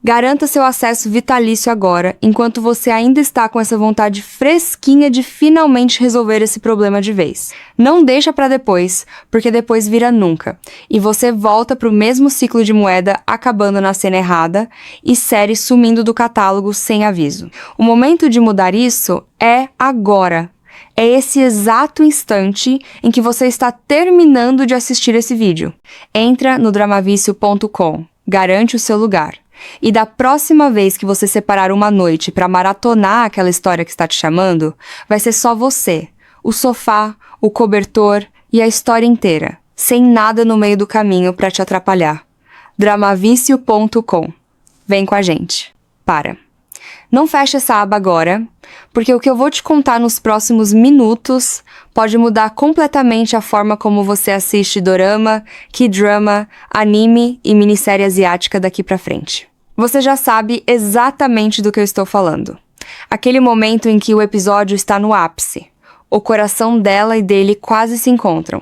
Garanta seu acesso vitalício agora, enquanto você ainda está com essa vontade fresquinha de finalmente resolver esse problema de vez. Não deixa para depois, porque depois vira nunca, e você volta para o mesmo ciclo de moeda acabando na cena errada e série sumindo do catálogo sem aviso. O momento de mudar isso é agora. É esse exato instante em que você está terminando de assistir esse vídeo. Entra no dramavicio.com, garante o seu lugar. E da próxima vez que você separar uma noite para maratonar aquela história que está te chamando, vai ser só você, o sofá, o cobertor e a história inteira, sem nada no meio do caminho para te atrapalhar. dramavicio.com. Vem com a gente. para. Não feche essa aba agora, porque o que eu vou te contar nos próximos minutos pode mudar completamente a forma como você assiste dorama, K-drama, anime e minissérie asiática daqui pra frente. Você já sabe exatamente do que eu estou falando. Aquele momento em que o episódio está no ápice. O coração dela e dele quase se encontram.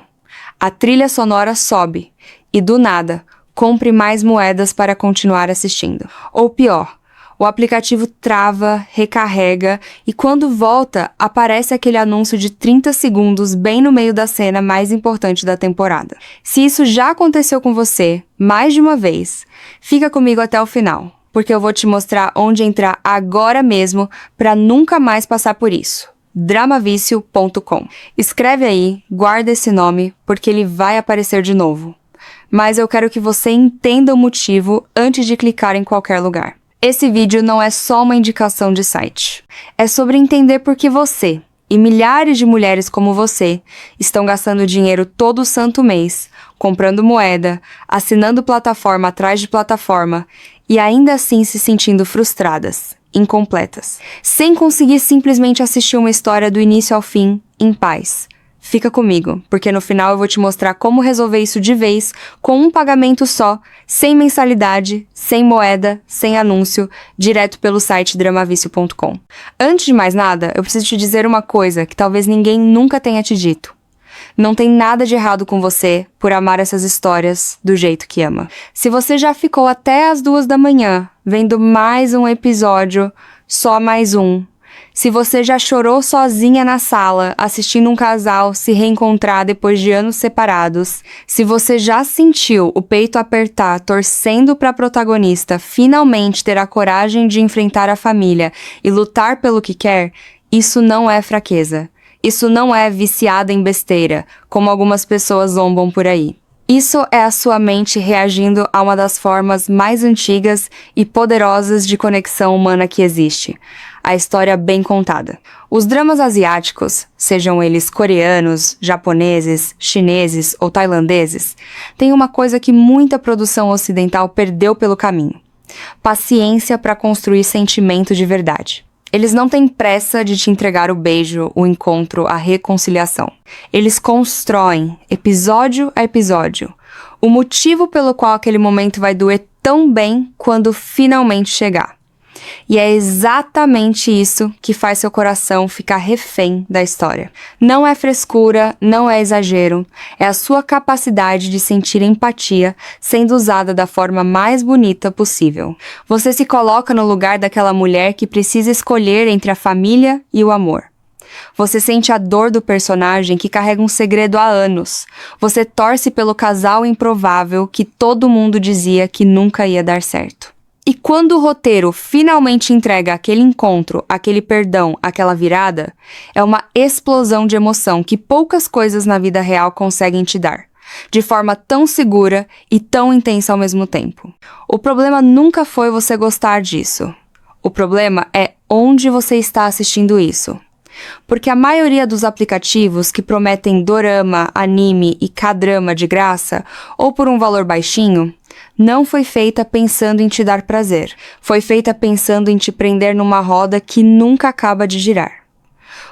A trilha sonora sobe e, do nada, compre mais moedas para continuar assistindo. Ou pior, o aplicativo trava, recarrega e quando volta, aparece aquele anúncio de 30 segundos bem no meio da cena mais importante da temporada. Se isso já aconteceu com você, mais de uma vez, fica comigo até o final, porque eu vou te mostrar onde entrar agora mesmo para nunca mais passar por isso. Dramavicio.com. Escreve aí, guarda esse nome, porque ele vai aparecer de novo. Mas eu quero que você entenda o motivo antes de clicar em qualquer lugar. Esse vídeo não é só uma indicação de site. É sobre entender por que você, e milhares de mulheres como você, estão gastando dinheiro todo santo mês, comprando moeda, assinando plataforma atrás de plataforma, e ainda assim se sentindo frustradas, incompletas, sem conseguir simplesmente assistir uma história do início ao fim, em paz. Fica comigo, porque no final eu vou te mostrar como resolver isso de vez, com um pagamento só, sem mensalidade, sem moeda, sem anúncio, direto pelo site dramavicio.com. Antes de mais nada, eu preciso te dizer uma coisa que talvez ninguém nunca tenha te dito. Não tem nada de errado com você por amar essas histórias do jeito que ama. Se você já ficou até as 2 da manhã vendo mais um episódio, só mais um. Se você já chorou sozinha na sala, assistindo um casal se reencontrar depois de anos separados, se você já sentiu o peito apertar torcendo para a protagonista finalmente ter a coragem de enfrentar a família e lutar pelo que quer, isso não é fraqueza. Isso não é viciada em besteira, como algumas pessoas zombam por aí. Isso é a sua mente reagindo a uma das formas mais antigas e poderosas de conexão humana que existe. A história bem contada. Os dramas asiáticos, sejam eles coreanos, japoneses, chineses ou tailandeses, têm uma coisa que muita produção ocidental perdeu pelo caminho: paciência para construir sentimento de verdade. Eles não têm pressa de te entregar o beijo, o encontro, a reconciliação. Eles constroem, episódio a episódio, o motivo pelo qual aquele momento vai doer tão bem quando finalmente chegar. E é exatamente isso que faz seu coração ficar refém da história. Não é frescura, não é exagero, é a sua capacidade de sentir empatia sendo usada da forma mais bonita possível. Você se coloca no lugar daquela mulher que precisa escolher entre a família e o amor. Você sente a dor do personagem que carrega um segredo há anos. Você torce pelo casal improvável que todo mundo dizia que nunca ia dar certo. E quando o roteiro finalmente entrega aquele encontro, aquele perdão, aquela virada, é uma explosão de emoção que poucas coisas na vida real conseguem te dar, de forma tão segura e tão intensa ao mesmo tempo. O problema nunca foi você gostar disso. O problema é onde você está assistindo isso. Porque a maioria dos aplicativos que prometem dorama, anime e K-drama de graça, ou por um valor baixinho, não foi feita pensando em te dar prazer. Foi feita pensando em te prender numa roda que nunca acaba de girar.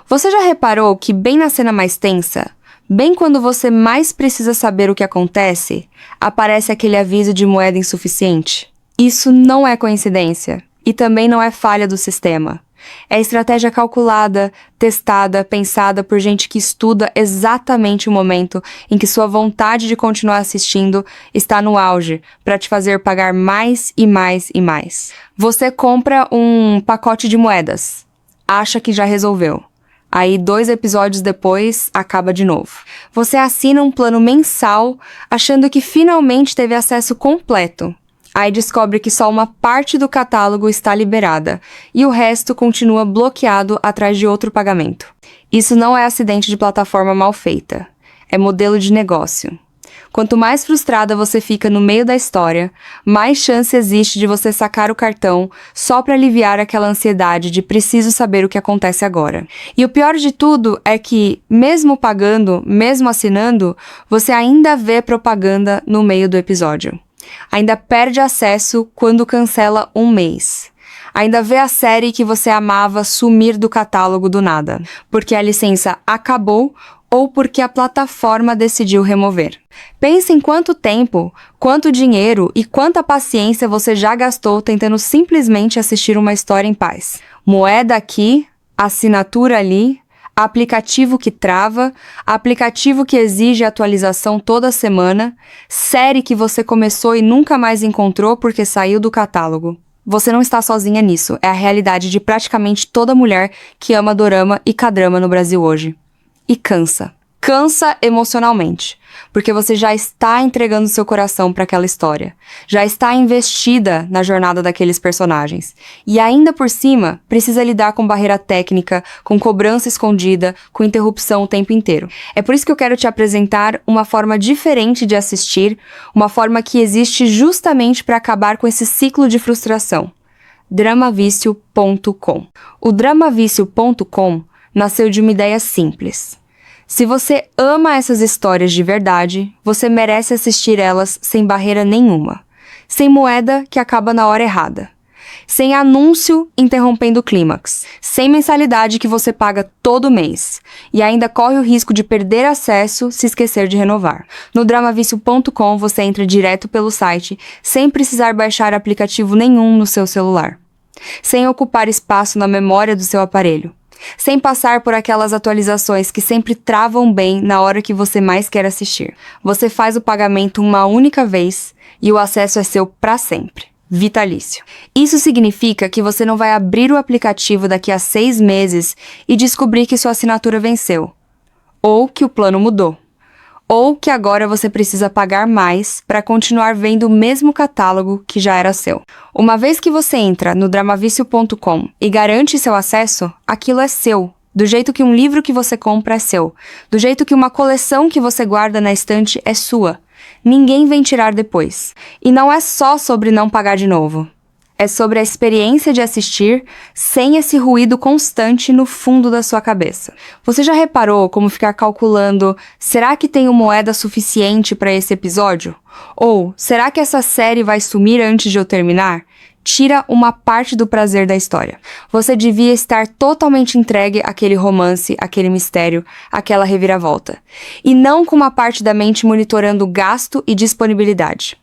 Você já reparou que bem na cena mais tensa, bem quando você mais precisa saber o que acontece, aparece aquele aviso de moeda insuficiente? Isso não é coincidência, e também não é falha do sistema. É estratégia calculada, testada, pensada por gente que estuda exatamente o momento em que sua vontade de continuar assistindo está no auge, para te fazer pagar mais e mais e mais. Você compra um pacote de moedas, acha que já resolveu. Aí 2 episódios depois, acaba de novo. Você assina um plano mensal, achando que finalmente teve acesso completo. Aí descobre que só uma parte do catálogo está liberada e o resto continua bloqueado atrás de outro pagamento. Isso não é acidente de plataforma mal feita, é modelo de negócio. Quanto mais frustrada você fica no meio da história, mais chance existe de você sacar o cartão só para aliviar aquela ansiedade de preciso saber o que acontece agora. E o pior de tudo é que, mesmo pagando, mesmo assinando, você ainda vê propaganda no meio do episódio. Ainda perde acesso quando cancela um mês. Ainda vê a série que você amava sumir do catálogo do nada, porque a licença acabou ou porque a plataforma decidiu remover. Pense em quanto tempo, quanto dinheiro e quanta paciência você já gastou tentando simplesmente assistir uma história em paz. Moeda aqui, assinatura ali, aplicativo que trava, aplicativo que exige atualização toda semana, série que você começou e nunca mais encontrou porque saiu do catálogo. Você não está sozinha nisso, é a realidade de praticamente toda mulher que ama dorama e K-drama no Brasil hoje. E cansa. Cansa emocionalmente, porque você já está entregando seu coração para aquela história, já está investida na jornada daqueles personagens, e ainda por cima precisa lidar com barreira técnica, com cobrança escondida, com interrupção o tempo inteiro. É por isso que eu quero te apresentar uma forma diferente de assistir, uma forma que existe justamente para acabar com esse ciclo de frustração. Dramavicio.com. O Dramavicio.com nasceu de uma ideia simples. Se você ama essas histórias de verdade, você merece assistir elas sem barreira nenhuma, sem moeda que acaba na hora errada, sem anúncio interrompendo o clímax, sem mensalidade que você paga todo mês e ainda corre o risco de perder acesso se esquecer de renovar. No Dramavicio.com você entra direto pelo site sem precisar baixar aplicativo nenhum no seu celular, sem ocupar espaço na memória do seu aparelho, sem passar por aquelas atualizações que sempre travam bem na hora que você mais quer assistir. Você faz o pagamento uma única vez e o acesso é seu para sempre. Vitalício. Isso significa que você não vai abrir o aplicativo daqui a 6 meses e descobrir que sua assinatura venceu, ou que o plano mudou, ou que agora você precisa pagar mais para continuar vendo o mesmo catálogo que já era seu. Uma vez que você entra no Dramavicio.com e garante seu acesso, aquilo é seu. Do jeito que um livro que você compra é seu. Do jeito que uma coleção que você guarda na estante é sua. Ninguém vem tirar depois. E não é só sobre não pagar de novo. É sobre a experiência de assistir sem esse ruído constante no fundo da sua cabeça. Você já reparou como ficar calculando, será que tenho moeda suficiente para esse episódio? Ou, será que essa série vai sumir antes de eu terminar? Tira uma parte do prazer da história. Você devia estar totalmente entregue àquele romance, àquele mistério, àquela reviravolta. E não com uma parte da mente monitorando gasto e disponibilidade.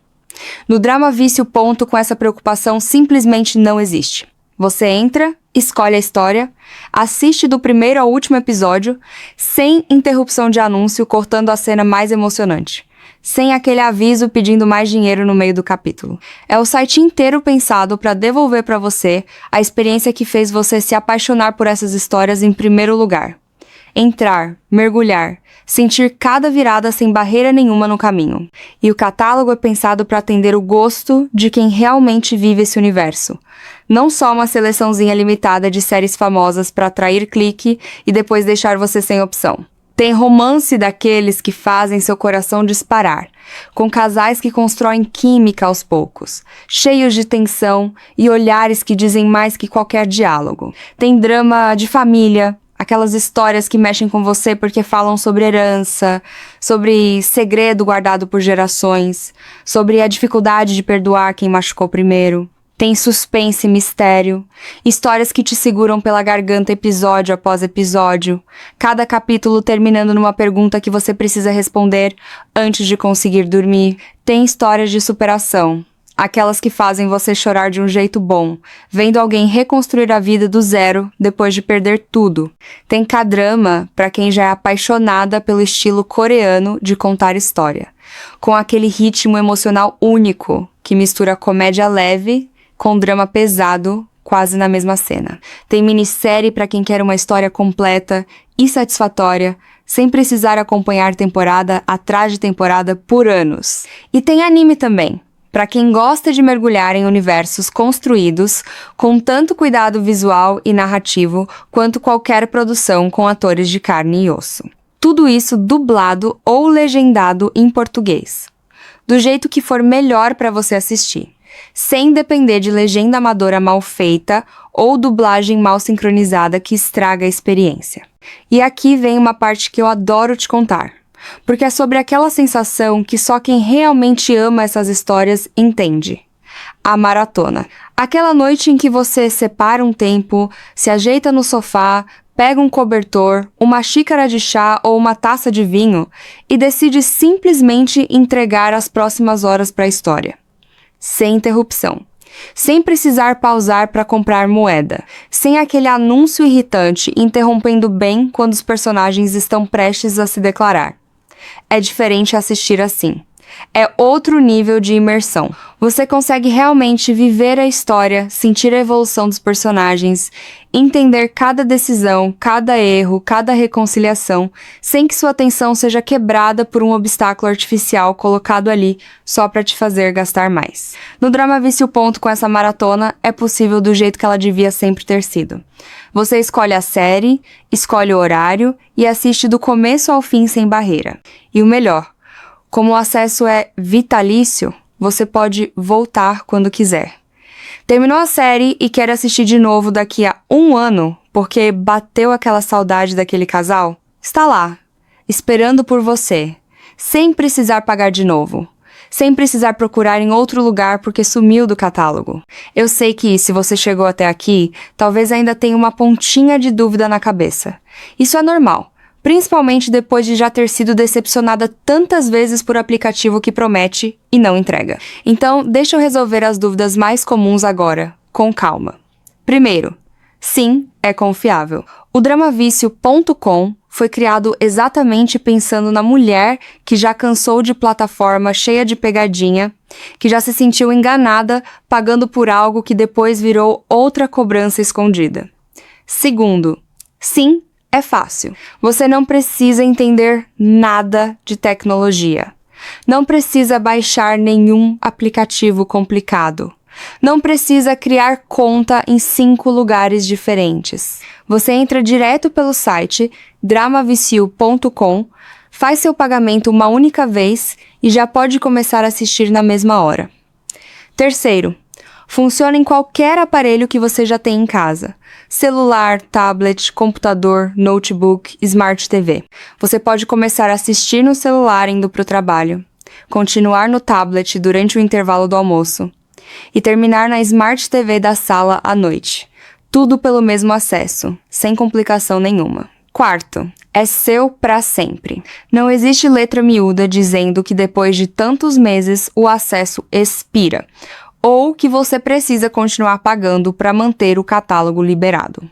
No Dramavicio. Com essa preocupação simplesmente não existe. Você entra, escolhe a história, assiste do primeiro ao último episódio, sem interrupção de anúncio cortando a cena mais emocionante, sem aquele aviso pedindo mais dinheiro no meio do capítulo. É o site inteiro pensado para devolver para você a experiência que fez você se apaixonar por essas histórias em primeiro lugar. Entrar, mergulhar, sentir cada virada sem barreira nenhuma no caminho. E o catálogo é pensado para atender o gosto de quem realmente vive esse universo. Não só uma seleçãozinha limitada de séries famosas para atrair clique e depois deixar você sem opção. Tem romance daqueles que fazem seu coração disparar, com casais que constroem química aos poucos, cheios de tensão e olhares que dizem mais que qualquer diálogo. Tem drama de família, aquelas histórias que mexem com você porque falam sobre herança, sobre segredo guardado por gerações, sobre a dificuldade de perdoar quem machucou primeiro. Tem suspense e mistério, histórias que te seguram pela garganta episódio após episódio, cada capítulo terminando numa pergunta que você precisa responder antes de conseguir dormir. Tem histórias de superação, aquelas que fazem você chorar de um jeito bom, vendo alguém reconstruir a vida do zero depois de perder tudo. Tem K-drama para quem já é apaixonada pelo estilo coreano de contar história, com aquele ritmo emocional único que mistura comédia leve com drama pesado, quase na mesma cena. Tem minissérie para quem quer uma história completa e satisfatória, sem precisar acompanhar temporada atrás de temporada por anos. E tem anime também, para quem gosta de mergulhar em universos construídos com tanto cuidado visual e narrativo quanto qualquer produção com atores de carne e osso. Tudo isso dublado ou legendado em português, do jeito que for melhor para você assistir, sem depender de legenda amadora mal feita ou dublagem mal sincronizada que estraga a experiência. E aqui vem uma parte que eu adoro te contar, porque é sobre aquela sensação que só quem realmente ama essas histórias entende. A maratona. Aquela noite em que você separa um tempo, se ajeita no sofá, pega um cobertor, uma xícara de chá ou uma taça de vinho e decide simplesmente entregar as próximas horas para a história. Sem interrupção. Sem precisar pausar para comprar moeda. Sem aquele anúncio irritante interrompendo bem quando os personagens estão prestes a se declarar. É diferente assistir assim. É outro nível de imersão. Você consegue realmente viver a história, sentir a evolução dos personagens, entender cada decisão, cada erro, cada reconciliação, sem que sua atenção seja quebrada por um obstáculo artificial colocado ali só para te fazer gastar mais. No Drama Vício Ponto, com essa maratona, é possível do jeito que ela devia sempre ter sido. Você escolhe a série, escolhe o horário e assiste do começo ao fim sem barreira. E o melhor, como o acesso é vitalício, você pode voltar quando quiser. Terminou a série e quer assistir de novo daqui a 1 ano, porque bateu aquela saudade daquele casal? Está lá, esperando por você, sem precisar pagar de novo. Sem precisar procurar em outro lugar porque sumiu do catálogo. Eu sei que, se você chegou até aqui, talvez ainda tenha uma pontinha de dúvida na cabeça. Isso é normal. Principalmente depois de já ter sido decepcionada tantas vezes por aplicativo que promete e não entrega. Então, deixa eu resolver as dúvidas mais comuns agora, com calma. Primeiro, sim, é confiável. O dramavicio.com foi criado exatamente pensando na mulher que já cansou de plataforma cheia de pegadinha, que já se sentiu enganada pagando por algo que depois virou outra cobrança escondida. Segundo, sim, é fácil. Você não precisa entender nada de tecnologia. Não precisa baixar nenhum aplicativo complicado. Não precisa criar conta em 5 lugares diferentes. Você entra direto pelo site dramavicio.com, faz seu pagamento uma única vez e já pode começar a assistir na mesma hora. Terceiro, funciona em qualquer aparelho que você já tem em casa. Celular, tablet, computador, notebook, Smart TV. Você pode começar a assistir no celular indo para o trabalho, continuar no tablet durante o intervalo do almoço e terminar na Smart TV da sala à noite. Tudo pelo mesmo acesso, sem complicação nenhuma. Quarto, é seu para sempre. Não existe letra miúda dizendo que depois de tantos meses o acesso expira, ou que você precisa continuar pagando para manter o catálogo liberado.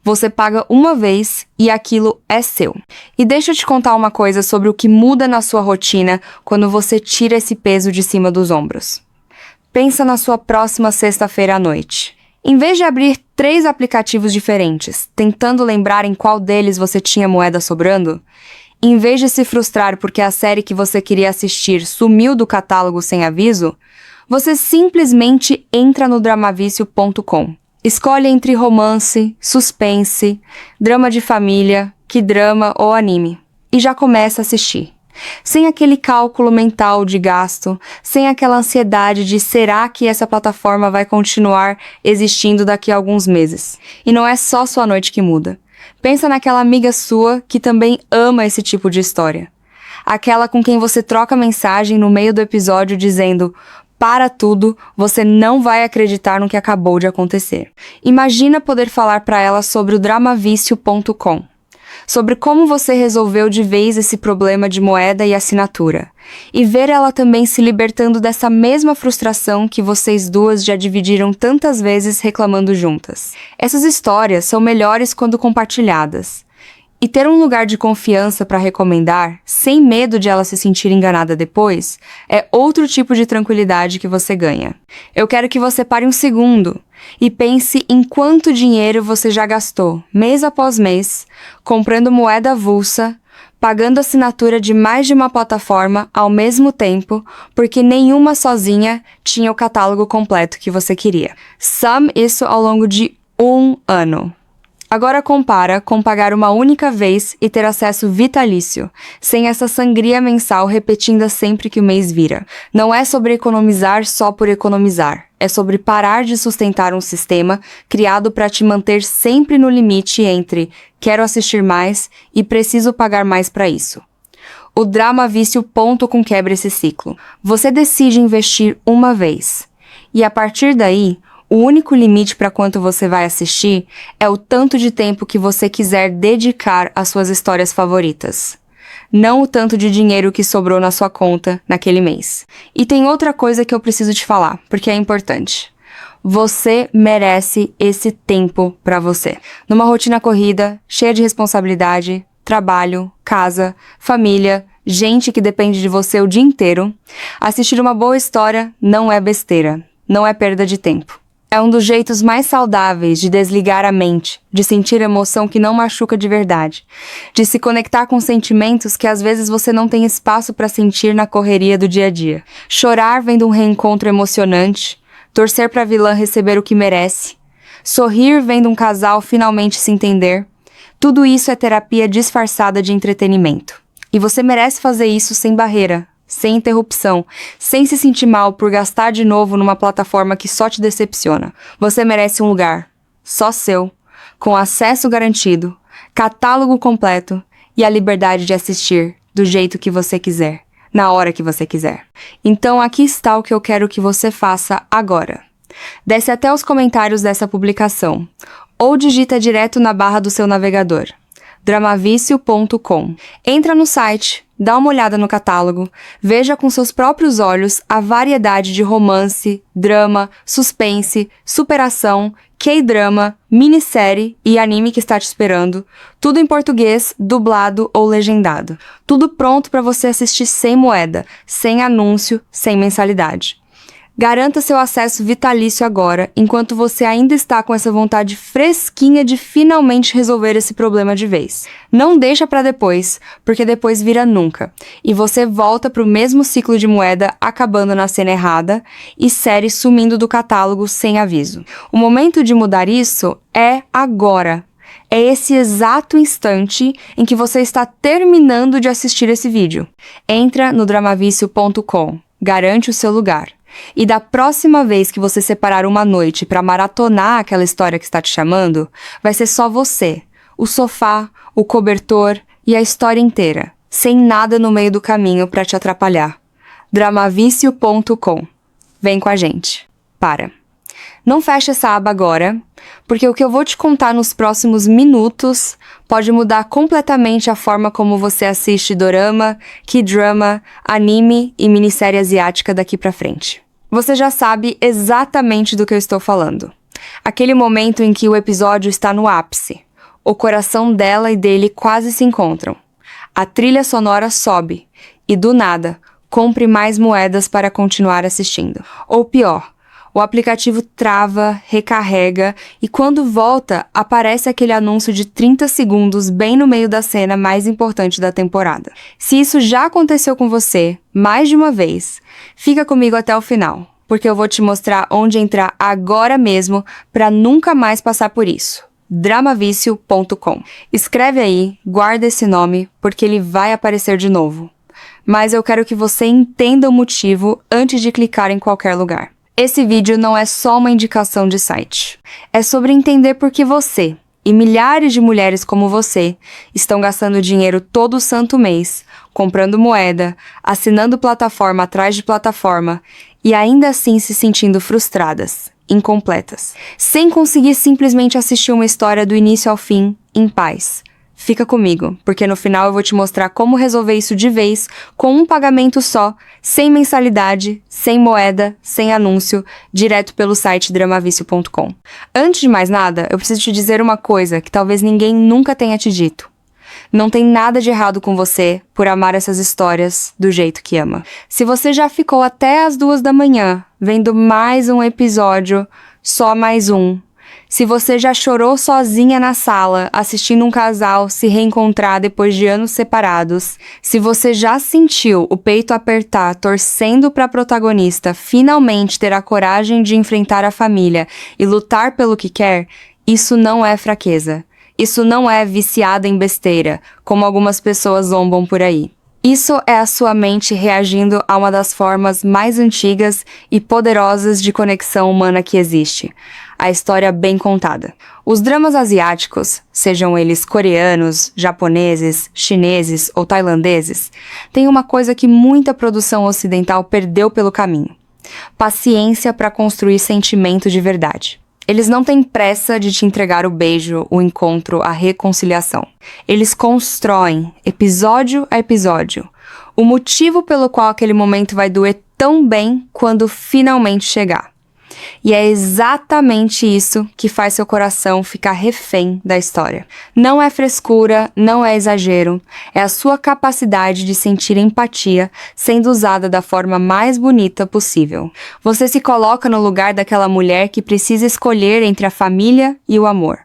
Você paga uma vez e aquilo é seu. E deixa eu te contar uma coisa sobre o que muda na sua rotina quando você tira esse peso de cima dos ombros. Pensa na sua próxima sexta-feira à noite. Em vez de abrir 3 aplicativos diferentes, tentando lembrar em qual deles você tinha moeda sobrando, em vez de se frustrar porque a série que você queria assistir sumiu do catálogo sem aviso, você simplesmente entra no dramavicio.com. Escolhe entre romance, suspense, drama de família, K-drama ou anime. E já começa a assistir. Sem aquele cálculo mental de gasto, sem aquela ansiedade de será que essa plataforma vai continuar existindo daqui a alguns meses. E não é só sua noite que muda. Pensa naquela amiga sua que também ama esse tipo de história. Aquela com quem você troca mensagem no meio do episódio dizendo: para tudo, você não vai acreditar no que acabou de acontecer. Imagina poder falar para ela sobre o dramavicio.com, sobre como você resolveu de vez esse problema de moeda e assinatura, e ver ela também se libertando dessa mesma frustração que vocês duas já dividiram tantas vezes reclamando juntas. Essas histórias são melhores quando compartilhadas. E ter um lugar de confiança para recomendar, sem medo de ela se sentir enganada depois, é outro tipo de tranquilidade que você ganha. Eu quero que você pare um segundo e pense em quanto dinheiro você já gastou, mês após mês, comprando moeda avulsa, pagando assinatura de mais de uma plataforma ao mesmo tempo, porque nenhuma sozinha tinha o catálogo completo que você queria. Some isso ao longo de 1 ano. Agora compara com pagar uma única vez e ter acesso vitalício, sem essa sangria mensal repetida sempre que o mês vira. Não é sobre economizar só por economizar, é sobre parar de sustentar um sistema criado para te manter sempre no limite entre quero assistir mais e preciso pagar mais para isso. O dramavicio.com quebra esse ciclo. Você decide investir uma vez, e a partir daí, O único limite para quanto você vai assistir é o tanto de tempo que você quiser dedicar às suas histórias favoritas. Não o tanto de dinheiro que sobrou na sua conta naquele mês. E tem outra coisa que eu preciso te falar, porque é importante. Você merece esse tempo para você. Numa rotina corrida, cheia de responsabilidade, trabalho, casa, família, gente que depende de você o dia inteiro, assistir uma boa história não é besteira, não é perda de tempo. É um dos jeitos mais saudáveis de desligar a mente, de sentir emoção que não machuca de verdade, de se conectar com sentimentos que às vezes você não tem espaço para sentir na correria do dia a dia. Chorar vendo um reencontro emocionante, torcer para a vilã receber o que merece, sorrir vendo um casal finalmente se entender, tudo isso é terapia disfarçada de entretenimento. E você merece fazer isso sem barreira, sem interrupção, sem se sentir mal por gastar de novo numa plataforma que só te decepciona. Você merece um lugar, só seu, com acesso garantido, catálogo completo e a liberdade de assistir do jeito que você quiser, na hora que você quiser. Então aqui está o que eu quero que você faça agora. Desce até os comentários dessa publicação, ou digita direto na barra do seu navegador. dramavicio.com. Entra no site, dá uma olhada no catálogo, veja com seus próprios olhos a variedade de romance, drama, suspense, superação, K-drama, minissérie e anime que está te esperando, tudo em português, dublado ou legendado. Tudo pronto para você assistir sem moeda, sem anúncio, sem mensalidade. Garanta seu acesso vitalício agora, enquanto você ainda está com essa vontade fresquinha de finalmente resolver esse problema de vez. Não deixa para depois, porque depois vira nunca, e você volta para o mesmo ciclo de moeda acabando na cena errada e série sumindo do catálogo sem aviso. O momento de mudar isso é agora. É esse exato instante em que você está terminando de assistir esse vídeo. Entra no dramavicio.com, garante o seu lugar. E da próxima vez que você separar uma noite para maratonar aquela história que está te chamando, vai ser só você, o sofá, o cobertor e a história inteira, sem nada no meio do caminho para te atrapalhar. dramavicio.com. Vem com a gente. Para. Não feche essa aba agora, porque o que eu vou te contar nos próximos minutos pode mudar completamente a forma como você assiste dorama, K-drama, anime e minissérie asiática daqui pra frente. Você já sabe exatamente do que eu estou falando. Aquele momento em que o episódio está no ápice. O coração dela e dele quase se encontram. A trilha sonora sobe e, do nada, compre mais moedas para continuar assistindo. Ou pior, o aplicativo trava, recarrega e quando volta, aparece aquele anúncio de 30 segundos bem no meio da cena mais importante da temporada. Se isso já aconteceu com você, mais de uma vez, fica comigo até o final, porque eu vou te mostrar onde entrar agora mesmo para nunca mais passar por isso. dramavicio.com. Escreve aí, guarda esse nome, porque ele vai aparecer de novo. Mas eu quero que você entenda o motivo antes de clicar em qualquer lugar. Esse vídeo não é só uma indicação de site. É sobre entender por que você, e milhares de mulheres como você, estão gastando dinheiro todo santo mês, comprando moeda, assinando plataforma atrás de plataforma, e ainda assim se sentindo frustradas, incompletas, sem conseguir simplesmente assistir uma história do início ao fim, em paz. Fica comigo, porque no final eu vou te mostrar como resolver isso de vez, com um pagamento só, sem mensalidade, sem moeda, sem anúncio, direto pelo site dramavicio.com. Antes de mais nada, eu preciso te dizer uma coisa que talvez ninguém nunca tenha te dito. Não tem nada de errado com você por amar essas histórias do jeito que ama. Se você já ficou até as 2 da manhã vendo mais um episódio, só mais um, se você já chorou sozinha na sala, assistindo um casal se reencontrar depois de anos separados, se você já sentiu o peito apertar torcendo para a protagonista finalmente ter a coragem de enfrentar a família e lutar pelo que quer, isso não é fraqueza. Isso não é viciada em besteira, como algumas pessoas zombam por aí. Isso é a sua mente reagindo a uma das formas mais antigas e poderosas de conexão humana que existe. A história bem contada. Os dramas asiáticos, sejam eles coreanos, japoneses, chineses ou tailandeses, têm uma coisa que muita produção ocidental perdeu pelo caminho. Paciência para construir sentimento de verdade. Eles não têm pressa de te entregar o beijo, o encontro, a reconciliação. Eles constroem, episódio a episódio, o motivo pelo qual aquele momento vai doer tão bem quando finalmente chegar. E é exatamente isso que faz seu coração ficar refém da história. Não é frescura, não é exagero, é a sua capacidade de sentir empatia sendo usada da forma mais bonita possível. Você se coloca no lugar daquela mulher que precisa escolher entre a família e o amor.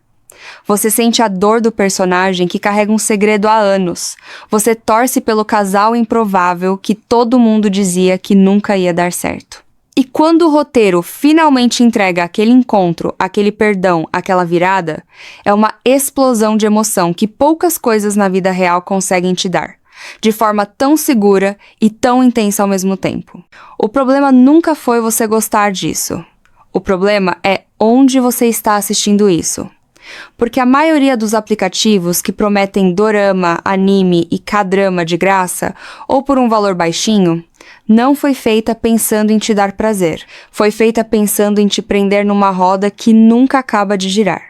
Você sente a dor do personagem que carrega um segredo há anos. Você torce pelo casal improvável que todo mundo dizia que nunca ia dar certo. E quando o roteiro finalmente entrega aquele encontro, aquele perdão, aquela virada, é uma explosão de emoção que poucas coisas na vida real conseguem te dar, de forma tão segura e tão intensa ao mesmo tempo. O problema nunca foi você gostar disso. O problema é onde você está assistindo isso. Porque a maioria dos aplicativos que prometem dorama, anime e K-drama de graça, ou por um valor baixinho, não foi feita pensando em te dar prazer. Foi feita pensando em te prender numa roda que nunca acaba de girar.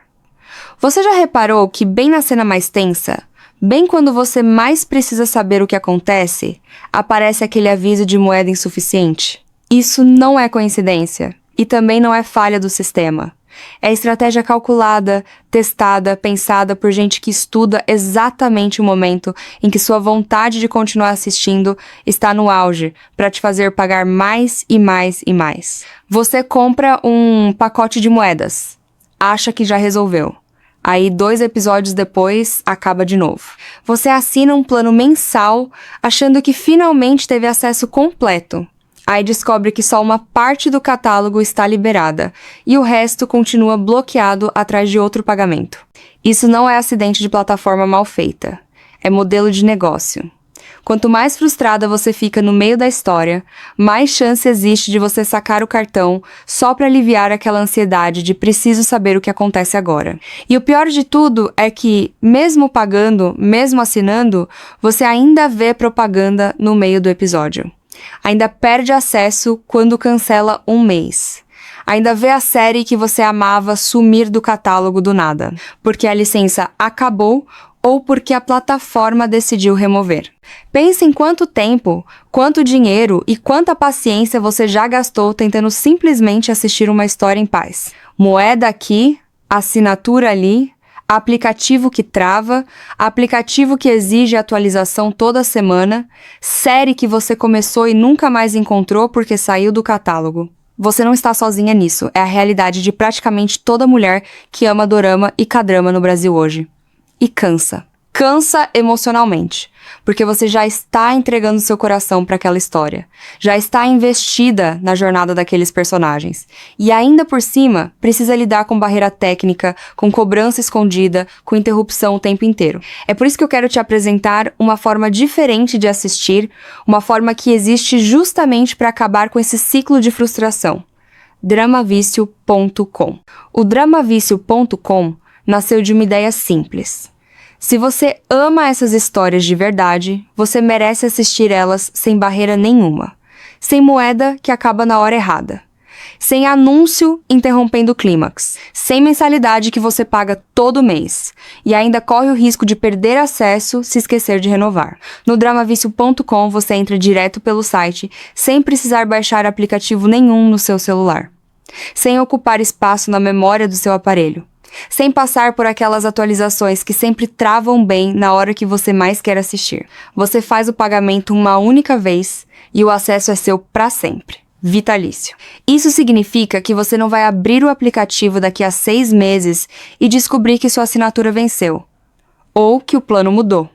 Você já reparou que bem na cena mais tensa, bem quando você mais precisa saber o que acontece, aparece aquele aviso de moeda insuficiente? Isso não é coincidência, e também não é falha do sistema. É estratégia calculada, testada, pensada por gente que estuda exatamente o momento em que sua vontade de continuar assistindo está no auge, para te fazer pagar mais e mais e mais. Você compra um pacote de moedas, acha que já resolveu. Aí 2 episódios depois, acaba de novo. Você assina um plano mensal, achando que finalmente teve acesso completo. Aí descobre que só uma parte do catálogo está liberada e o resto continua bloqueado atrás de outro pagamento. Isso não é acidente de plataforma mal feita, é modelo de negócio. Quanto mais frustrada você fica no meio da história, mais chance existe de você sacar o cartão só para aliviar aquela ansiedade de preciso saber o que acontece agora. E o pior de tudo é que, mesmo pagando, mesmo assinando, você ainda vê propaganda no meio do episódio. Ainda perde acesso quando cancela um mês. Ainda vê a série que você amava sumir do catálogo do nada, porque a licença acabou ou porque a plataforma decidiu remover. Pense em quanto tempo, quanto dinheiro e quanta paciência você já gastou tentando simplesmente assistir uma história em paz. Moeda aqui, assinatura ali, aplicativo que trava, aplicativo que exige atualização toda semana, série que você começou e nunca mais encontrou porque saiu do catálogo. Você não está sozinha nisso, é a realidade de praticamente toda mulher que ama dorama e K-drama no Brasil hoje. E cansa. Cansa emocionalmente, porque você já está entregando seu coração para aquela história, já está investida na jornada daqueles personagens, e ainda por cima precisa lidar com barreira técnica, com cobrança escondida, com interrupção o tempo inteiro. É por isso que eu quero te apresentar uma forma diferente de assistir, uma forma que existe justamente para acabar com esse ciclo de frustração. Dramavicio.com. O Dramavicio.com nasceu de uma ideia simples. Se você ama essas histórias de verdade, você merece assistir elas sem barreira nenhuma, sem moeda que acaba na hora errada, sem anúncio interrompendo o clímax, sem mensalidade que você paga todo mês e ainda corre o risco de perder acesso se esquecer de renovar. No Dramavicio.com você entra direto pelo site sem precisar baixar aplicativo nenhum no seu celular, sem ocupar espaço na memória do seu aparelho, sem passar por aquelas atualizações que sempre travam bem na hora que você mais quer assistir. Você faz o pagamento uma única vez e o acesso é seu para sempre. Vitalício. Isso significa que você não vai abrir o aplicativo daqui a 6 meses e descobrir que sua assinatura venceu, ou que o plano mudou,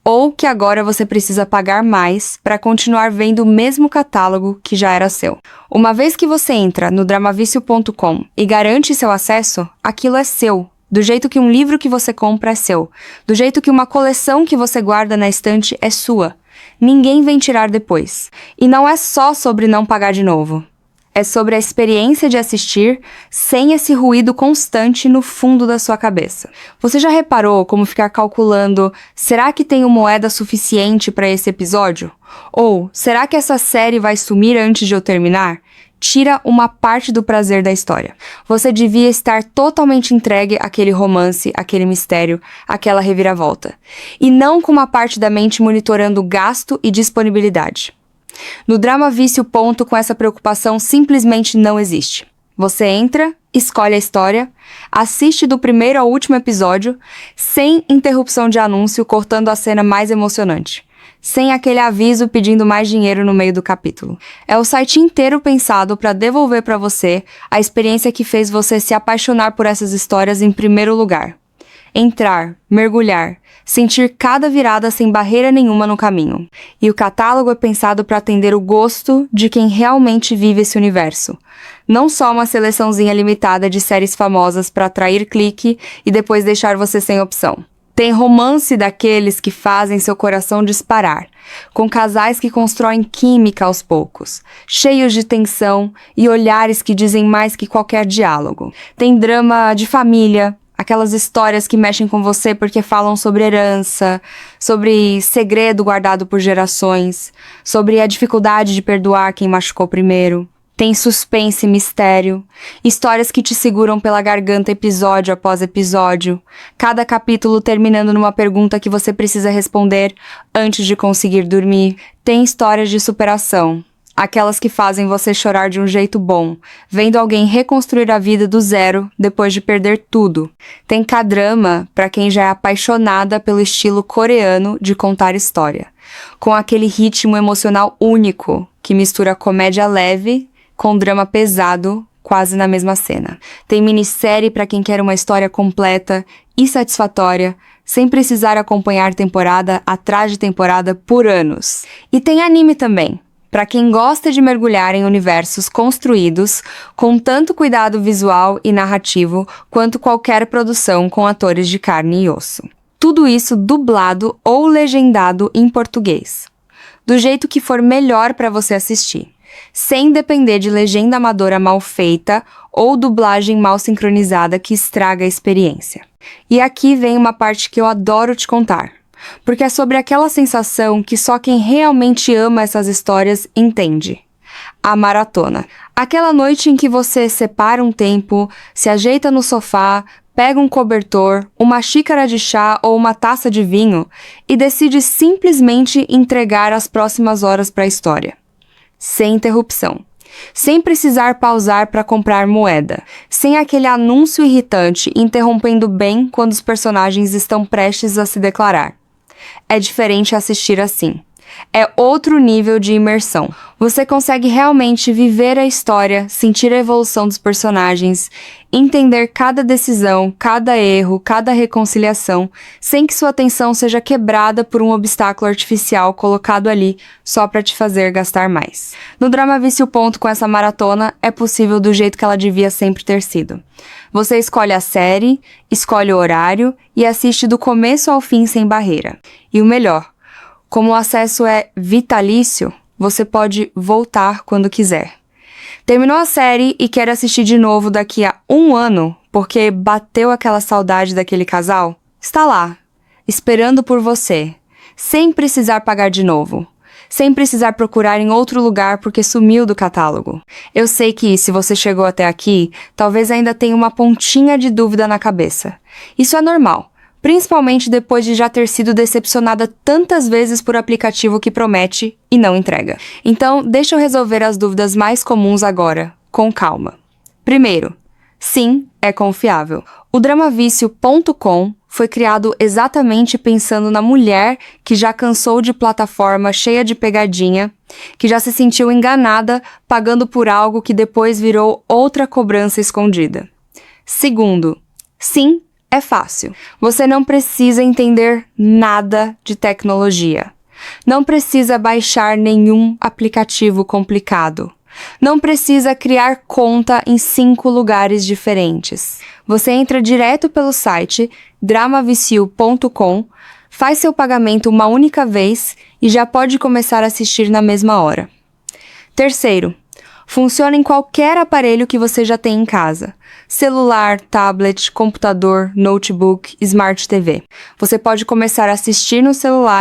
ou que agora você precisa pagar mais para continuar vendo o mesmo catálogo que já era seu. Uma vez que você entra no Dramavicio.com e garante seu acesso, aquilo é seu. Do jeito que um livro que você compra é seu. Do jeito que uma coleção que você guarda na estante é sua. Ninguém vem tirar depois. E não é só sobre não pagar de novo. É sobre a experiência de assistir sem esse ruído constante no fundo da sua cabeça. Você já reparou como ficar calculando, será que tenho moeda suficiente para esse episódio? Ou, será que essa série vai sumir antes de eu terminar? tira uma parte do prazer da história. Você devia estar totalmente entregue àquele romance, àquele mistério, àquela reviravolta. E não com uma parte da mente monitorando gasto e disponibilidade. No Drama Vício, ponto com essa preocupação simplesmente não existe. Você entra, escolhe a história, assiste do primeiro ao último episódio, sem interrupção de anúncio cortando a cena mais emocionante. Sem aquele aviso pedindo mais dinheiro no meio do capítulo. É o site inteiro pensado para devolver para você a experiência que fez você se apaixonar por essas histórias em primeiro lugar. Entrar, mergulhar, sentir cada virada sem barreira nenhuma no caminho. E o catálogo é pensado para atender o gosto de quem realmente vive esse universo. Não só uma seleçãozinha limitada de séries famosas para atrair clique e depois deixar você sem opção. Tem romance daqueles que fazem seu coração disparar, com casais que constroem química aos poucos, cheios de tensão e olhares que dizem mais que qualquer diálogo. Tem drama de família, aquelas histórias que mexem com você porque falam sobre herança, sobre segredo guardado por gerações, sobre a dificuldade de perdoar quem machucou primeiro. Tem suspense e mistério, histórias que te seguram pela garganta episódio após episódio, cada capítulo terminando numa pergunta que você precisa responder antes de conseguir dormir. Tem histórias de superação, aquelas que fazem você chorar de um jeito bom, vendo alguém reconstruir a vida do zero depois de perder tudo. Tem K-drama para quem já é apaixonada pelo estilo coreano de contar história, com aquele ritmo emocional único que mistura comédia leve com drama pesado, quase na mesma cena. Tem minissérie para quem quer uma história completa e satisfatória, sem precisar acompanhar temporada atrás de temporada por anos. E tem anime também, para quem gosta de mergulhar em universos construídos com tanto cuidado visual e narrativo quanto qualquer produção com atores de carne e osso. Tudo isso dublado ou legendado em português, do jeito que for melhor para você assistir, sem depender de legenda amadora mal feita ou dublagem mal sincronizada que estraga a experiência. E aqui vem uma parte que eu adoro te contar, porque é sobre aquela sensação que só quem realmente ama essas histórias entende. A maratona. Aquela noite em que você separa um tempo, se ajeita no sofá, pega um cobertor, uma xícara de chá ou uma taça de vinho e decide simplesmente entregar as próximas horas para a história. Sem interrupção, sem precisar pausar para comprar moeda, sem aquele anúncio irritante interrompendo bem quando os personagens estão prestes a se declarar. É diferente assistir assim. É outro nível de imersão. Você consegue realmente viver a história, sentir a evolução dos personagens, entender cada decisão, cada erro, cada reconciliação, sem que sua atenção seja quebrada por um obstáculo artificial colocado ali só para te fazer gastar mais. No Drama Vício, ponto com essa maratona é possível do jeito que ela devia sempre ter sido. Você escolhe a série, escolhe o horário e assiste do começo ao fim sem barreira. E o melhor, como o acesso é vitalício, você pode voltar quando quiser. Terminou a série e quer assistir de novo daqui a 1 ano porque bateu aquela saudade daquele casal? Está lá, esperando por você, sem precisar pagar de novo, sem precisar procurar em outro lugar porque sumiu do catálogo. Eu sei que, se você chegou até aqui, talvez ainda tenha uma pontinha de dúvida na cabeça. Isso é normal. Principalmente depois de já ter sido decepcionada tantas vezes por aplicativo que promete e não entrega. Então, deixa eu resolver as dúvidas mais comuns agora, com calma. Primeiro, sim, é confiável. O dramavício.com foi criado exatamente pensando na mulher que já cansou de plataforma cheia de pegadinha, que já se sentiu enganada pagando por algo que depois virou outra cobrança escondida. Segundo, sim, é fácil. Você não precisa entender nada de tecnologia. Não precisa baixar nenhum aplicativo complicado. Não precisa criar conta em 5 lugares diferentes. Você entra direto pelo site dramavicio.com, faz seu pagamento uma única vez e já pode começar a assistir na mesma hora. Terceiro, funciona em qualquer aparelho que você já tem em casa. Celular, tablet, computador, notebook, Smart TV. Você pode começar a assistir no celular